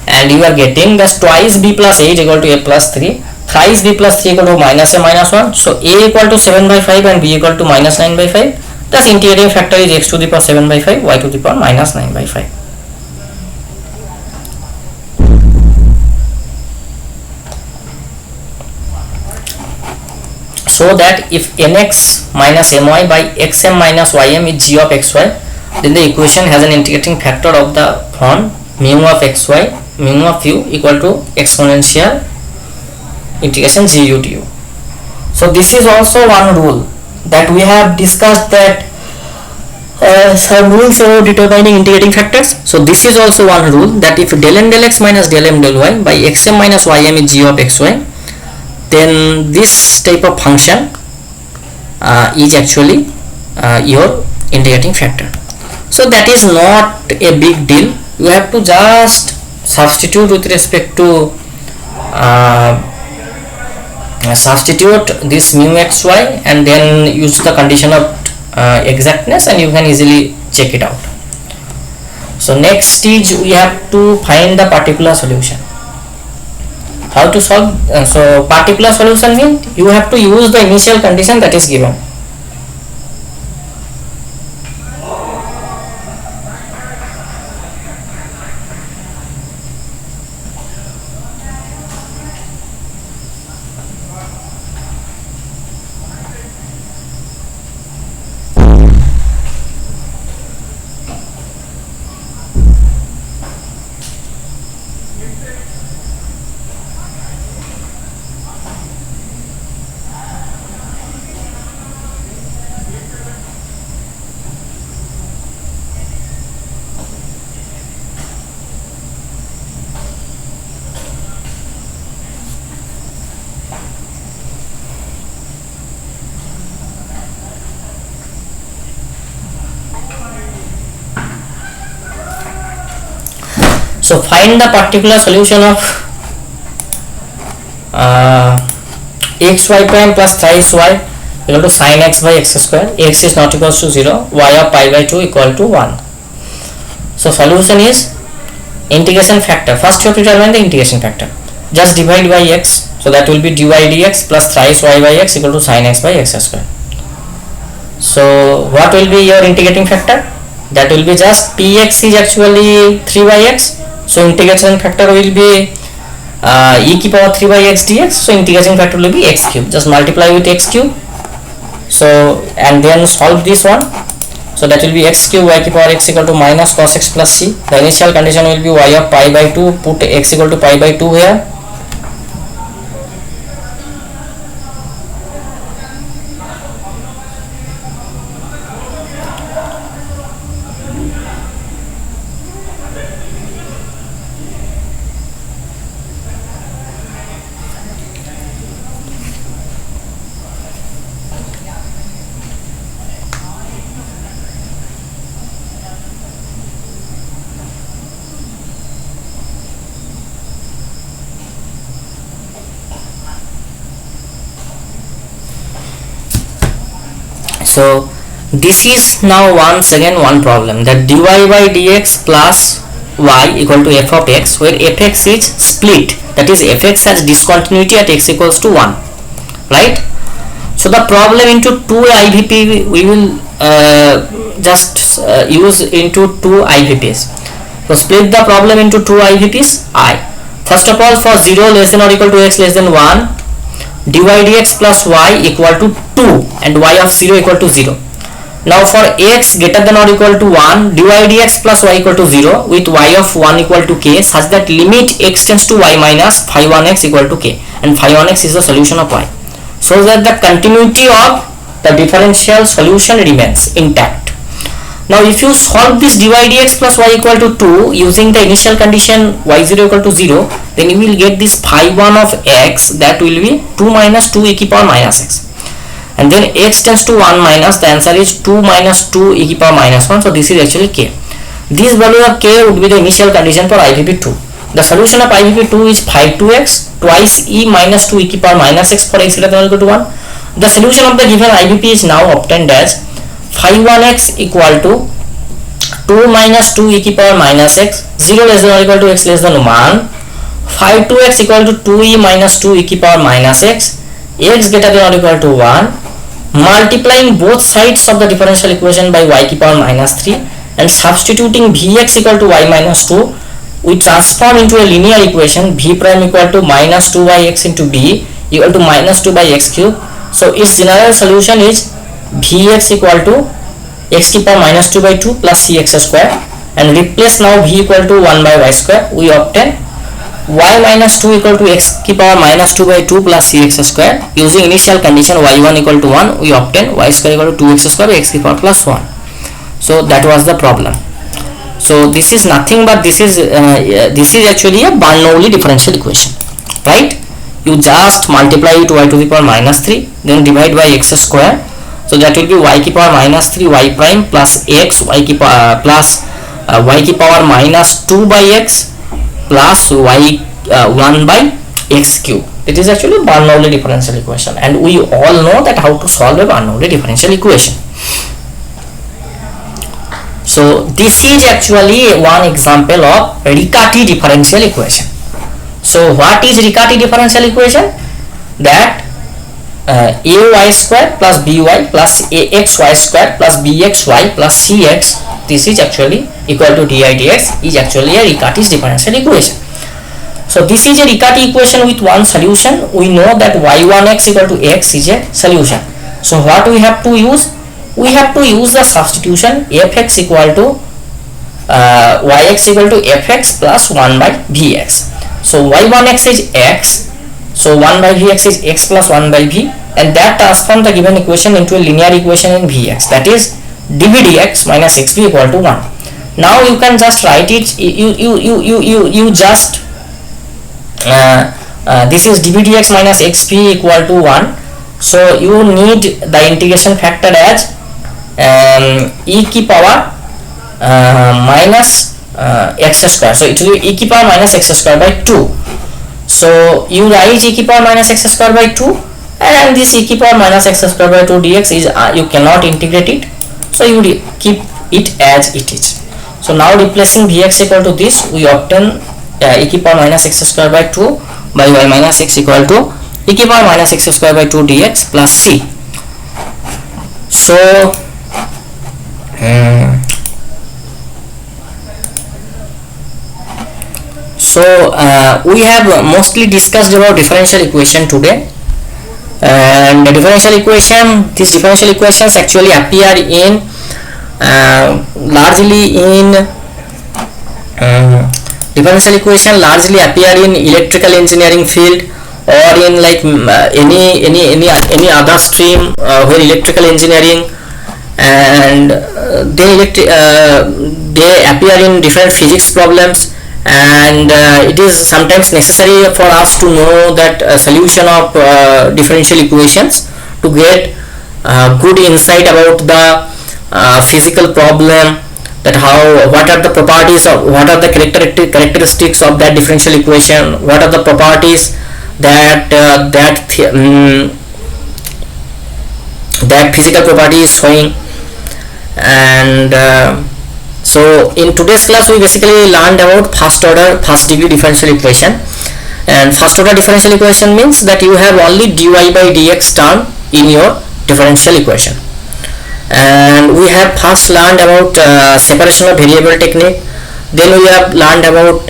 and you are getting that twice b plus a is equal to a plus 3, thrice b plus 3 equal to minus a minus 1. So a equal to 7 by 5 and b equal to minus 9 by 5. Thus integrating factor is x to the power 7 by 5 y to the power minus 9 by 5. So that if nx minus my by xm minus ym is g of xy, then the equation has an integrating factor of the form mu of xy mu of u equal to exponential integration g u du. So this is also one rule that we have discussed, that some rules for determining integrating factors. So this is also one rule, that if del n del x minus del m del y by xm minus ym is g of xy, then this type of function is actually your integrating factor. So that is not a big deal. You have to just substitute with respect to substitute this mu xy and then use the condition of exactness, and you can easily check it out. So next is we have to find the particular solution. How to solve? So particular solution means you have to use the initial condition that is given. So find the particular solution of xy prime plus thrice y equal to sin x by x square. X is not equals to 0, y of pi by 2 equal to 1. So solution is integration factor. First you have to determine the integration factor. Just divide by x, so that will be dy dx plus thrice y by x equal to sin x by x square. So what will be your integrating factor? That will be just px is actually 3 by x. So integration factor will be e की power 3 by x dx. So integration factor will be x cube. Just multiply with x cube. So and then solve this one. So that will be x cube y की power x equal to minus cos x plus c. The initial condition will be y of pi by 2. Put x equal to pi by 2 here. So this is now once again one problem, that dy by dx plus y equal to f of x, where fx is split, that is fx has discontinuity at x equals to 1, right? So the problem into 2 IVP we will just use into 2 IVPs. So split the problem into 2 IVPs. First of all, for 0 less than or equal to x less than 1, dy dx plus y equal to 2 and y of 0 equal to 0. Now for x greater than or equal to 1, dy dx plus y equal to 0 with y of 1 equal to k, such that limit x tends to y minus phi 1x equal to k, and phi 1x is the solution of y, so that the continuity of the differential solution remains intact. Now if you solve this dy dx plus y equal to 2 using the initial condition y0 equal to 0, then you will get this phi 1 of x, that will be 2 minus 2 e to the power minus x, and then x tends to 1 minus, the answer is 2 minus 2 e to the power minus 1. So this is actually k. This value of k would be the initial condition for IVP2. The solution of IVP2 is phi 2x twice e minus 2 e to the power minus x for x greater than or equal to 1. The solution of the given IVP is now obtained as phi 1x equal to 2 minus 2 e to the power minus x, 0 less than or equal to x less than 1, phi 2x equal to 2e minus 2 e to the power minus x, x greater than or equal to 1, multiplying both sides of the differential equation by y to the power minus 3 and substituting vx equal to y minus 2, we transform into a linear equation v prime equal to minus 2yx into b equal to minus 2 by x cube. So its general solution is vx equal to x to the power minus 2 by 2 plus cx square, and replace now v equal to 1 by y square. We obtain y minus 2 equal to x to the power minus 2 by 2 plus cx square. Using initial condition y1 equal to 1, we obtain y square equal to 2x square by x to the power plus 1. So that was the problem. So this is nothing but this is actually a Bernoulli differential equation, right? You just multiply it y to the power minus 3, then divide by x square. So that will be y to the power minus 3 y prime plus x y to the power y to the power minus 2 by x plus y 1 by x cube. It is actually Bernoulli differential equation, and we all know that how to solve a Bernoulli differential equation. So this is actually one example of Riccati differential equation. So what is Riccati differential equation? That ay square plus by plus axy square plus bxy plus cx, this is actually equal to di dx, is actually a Riccati's differential equation. So this is a Riccati equation with one solution. We know that y1x equal to x is a solution. So what we have to use? We have to use the substitution fx equal to yx equal to fx plus 1 by vx. So y1x is x, so 1 by vx is x plus 1 by v, and that transforms the given equation into a linear equation in vx, that is dv dx minus xv equal to 1. Now you can just write it, you just this is dv dx minus xv equal to 1. So you need the integration factor as e to the power minus x square. So it will be e to the power minus x square by 2. So you write e to the power minus x square by 2, and this e to the power minus x square by 2 dx is you cannot integrate it, so you keep it as it is. So now replacing vx equal to this, we obtain e to the power minus x square by 2 by y minus x equal to e to the power minus x square by 2 dx plus c. So we have mostly discussed about differential equation today, and the differential equation, these differential equations actually appear in differential equation largely appear in electrical engineering field, or in like any other stream where electrical engineering, and they appear in different physics problems, and it is sometimes necessary for us to know that solution of differential equations to get good insight about the physical problem, that what are the properties of, what are the characteristics of that differential equation, what are the properties that that physical property is showing. And so in today's class we basically learned about first order first degree differential equation. And first order differential equation means that you have only dy by dx term in your differential equation. And we have first learned about separation of variable technique. Then we have learned about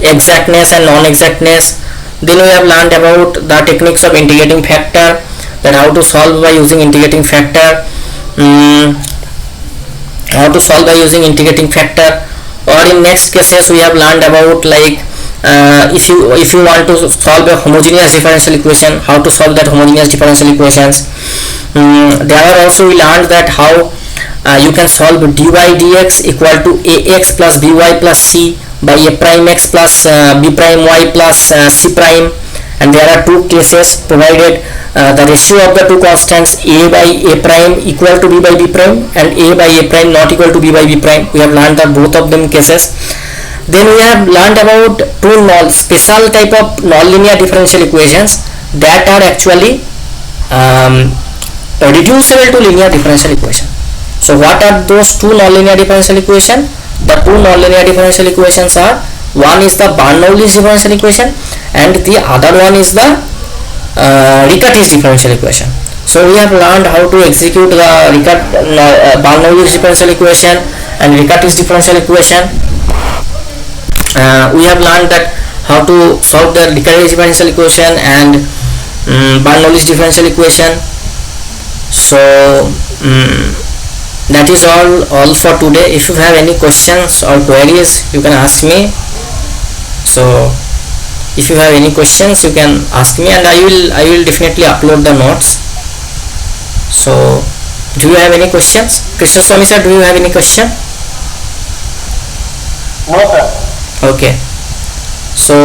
exactness and non-exactness. Then we have learned about the techniques of integrating factor, that how to solve by using integrating factor, or in next cases we have learned about like if you want to solve a homogeneous differential equation, how to solve that homogeneous differential equations. There also we learned that how you can solve dy dx equal to ax plus by plus c by a prime x plus b prime y plus c prime. And there are two cases provided, the ratio of the two constants a by a prime equal to b by b prime and a by a prime not equal to b by b prime. We have learned that both of them cases. Then we have learned about two special type of nonlinear differential equations that are actually reducible to linear differential equation. So what are those two nonlinear differential equation? The two nonlinear differential equations are, one is the Bernoulli's differential equation and the other one is the Riccati's differential equation. So we have learned how to execute the Bernoulli's differential equation and Riccati's differential equation. We have learned that how to solve the Riccati's differential equation and Bernoulli's differential equation. So that is all for today. If you have any questions or queries, you can ask me. So if you have any questions, you can ask me, and I will definitely upload the notes. So do you have any questions? Krishna Swami sir, do you have any question? No, sir. Okay. So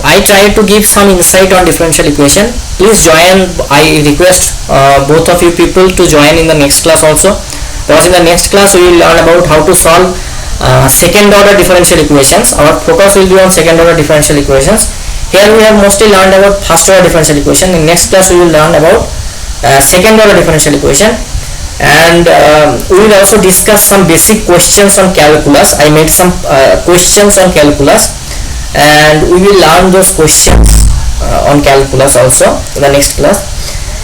I try to give some insight on differential equation. Please join. I request both of you people to join in the next class also, because in the next class we will learn about how to solve second order differential equations. Our focus will be on second order differential equations. Here we have mostly learned about first order differential equation. In next class we will learn about second order differential equation, and we will also discuss some basic questions on calculus. I made some questions on calculus, and we will learn those questions on calculus also in the next class.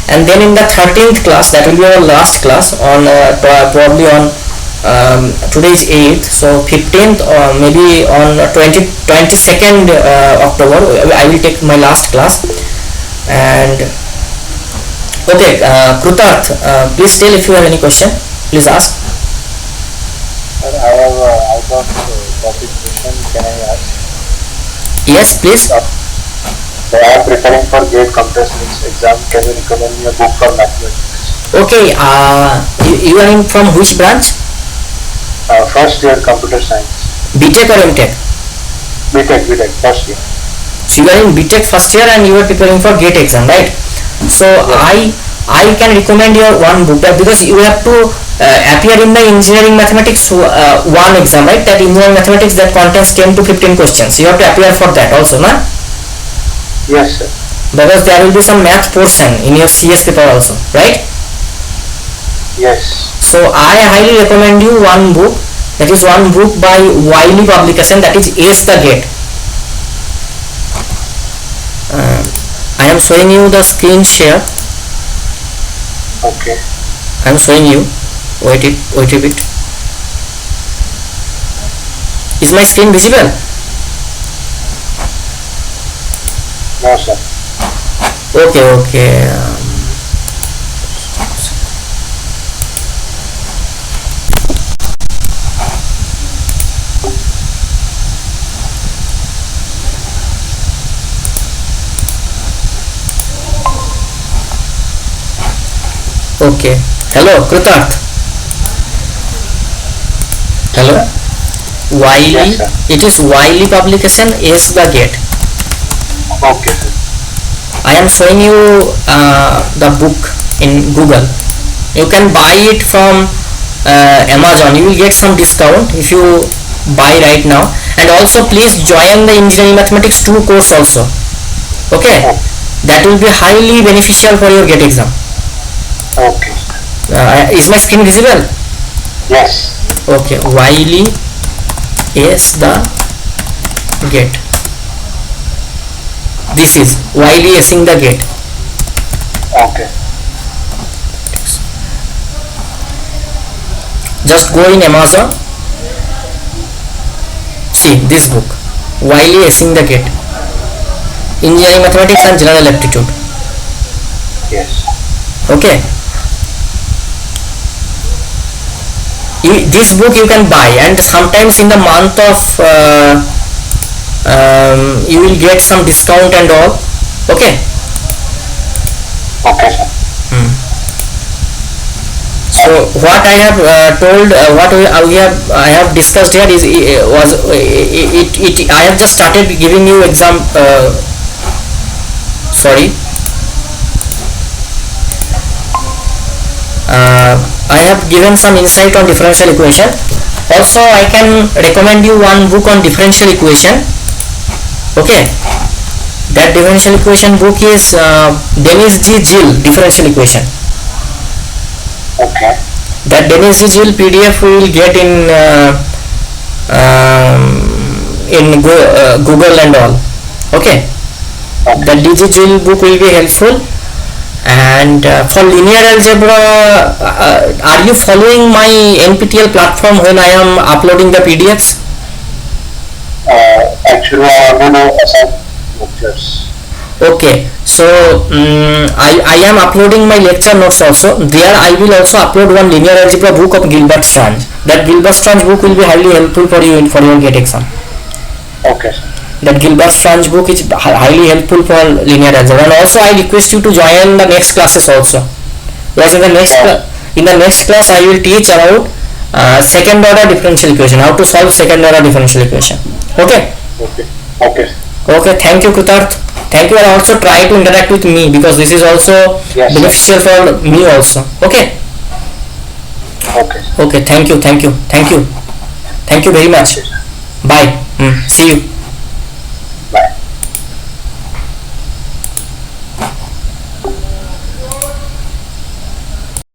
And then in the 13th class, that will be our last class on probably on today's 8th, so 15th or maybe on 22nd October I will take my last class. And okay, Krutarth, please tell if you have any question, please ask. Sir, I have out of topic question, can I ask? Yes, please. I am preparing for GATE computer science exam. Can you recommend me a book for mathematics? Okay, you are in from which branch? First year computer science. BTech or MTech? BTech, first year. So you are in BTech first year and you are preparing for GATE exam, right? So yes. I can recommend your one book, because you have to appear in the engineering mathematics one exam, right? That engineering mathematics that contains 10 to 15 questions. You have to appear for that also, na? Yes, sir. Because there will be some math portion in your CS paper also, right? Yes. So I highly recommend you one book. That is one book by Wiley publication, that is Ace the GATE. I am showing you the screen share. Okay. I am showing you. Wait a bit. Is my screen visible? No, sir. Okay. Okay. Hello, Krutarth. Hello. Wiley. Yes, sir. It is Wiley publication. Ace the GATE. Okay, sir. I am showing you the book in Google. You can buy it from Amazon. You will get some discount if you buy right now. And also please join the Engineering Mathematics 2 course also. Okay. That will be highly beneficial for your GATE exam. Okay. Is my screen visible? Yes. Okay, while is the get. This is while using the get. Okay. Just go in Amazon. See this book. While using the get. Engineering Mathematics and General Aptitude. Yes. Okay. This book you can buy, and sometimes in the month of you will get some discount and all. Okay. Okay, sir. So what I have told, what I have discussed here is I have just started giving you exam. Sorry. I have given some insight on differential equation. Also, I can recommend you one book on differential equation. Okay, that differential equation book is Dennis G. Gill differential equation. Okay. That Dennis G. Gill PDF we will get in Google and all. Okay, that DG Gill book will be helpful. And for linear algebra, are you following my NPTEL platform when I am uploading the PDFs? Actually, I only know assign lectures. Okay, so I am uploading my lecture notes also. There I will also upload one linear algebra book of Gilbert Strange. That Gilbert Strange book will be highly helpful for you for your GATE exam. Okay, sir. That Gilbert Strange book is highly helpful for linear algebra. And also I request you to join the next classes also. Because in the next class I will teach about second order differential equation, how to solve second order differential equation. Okay. Okay. Okay. Okay. Thank you, Krutarth. Thank you, and also try to interact with me because this is also beneficial for me also. Okay. Okay. Okay. Thank you. Thank you. Thank you. Thank you very much. Bye. See you.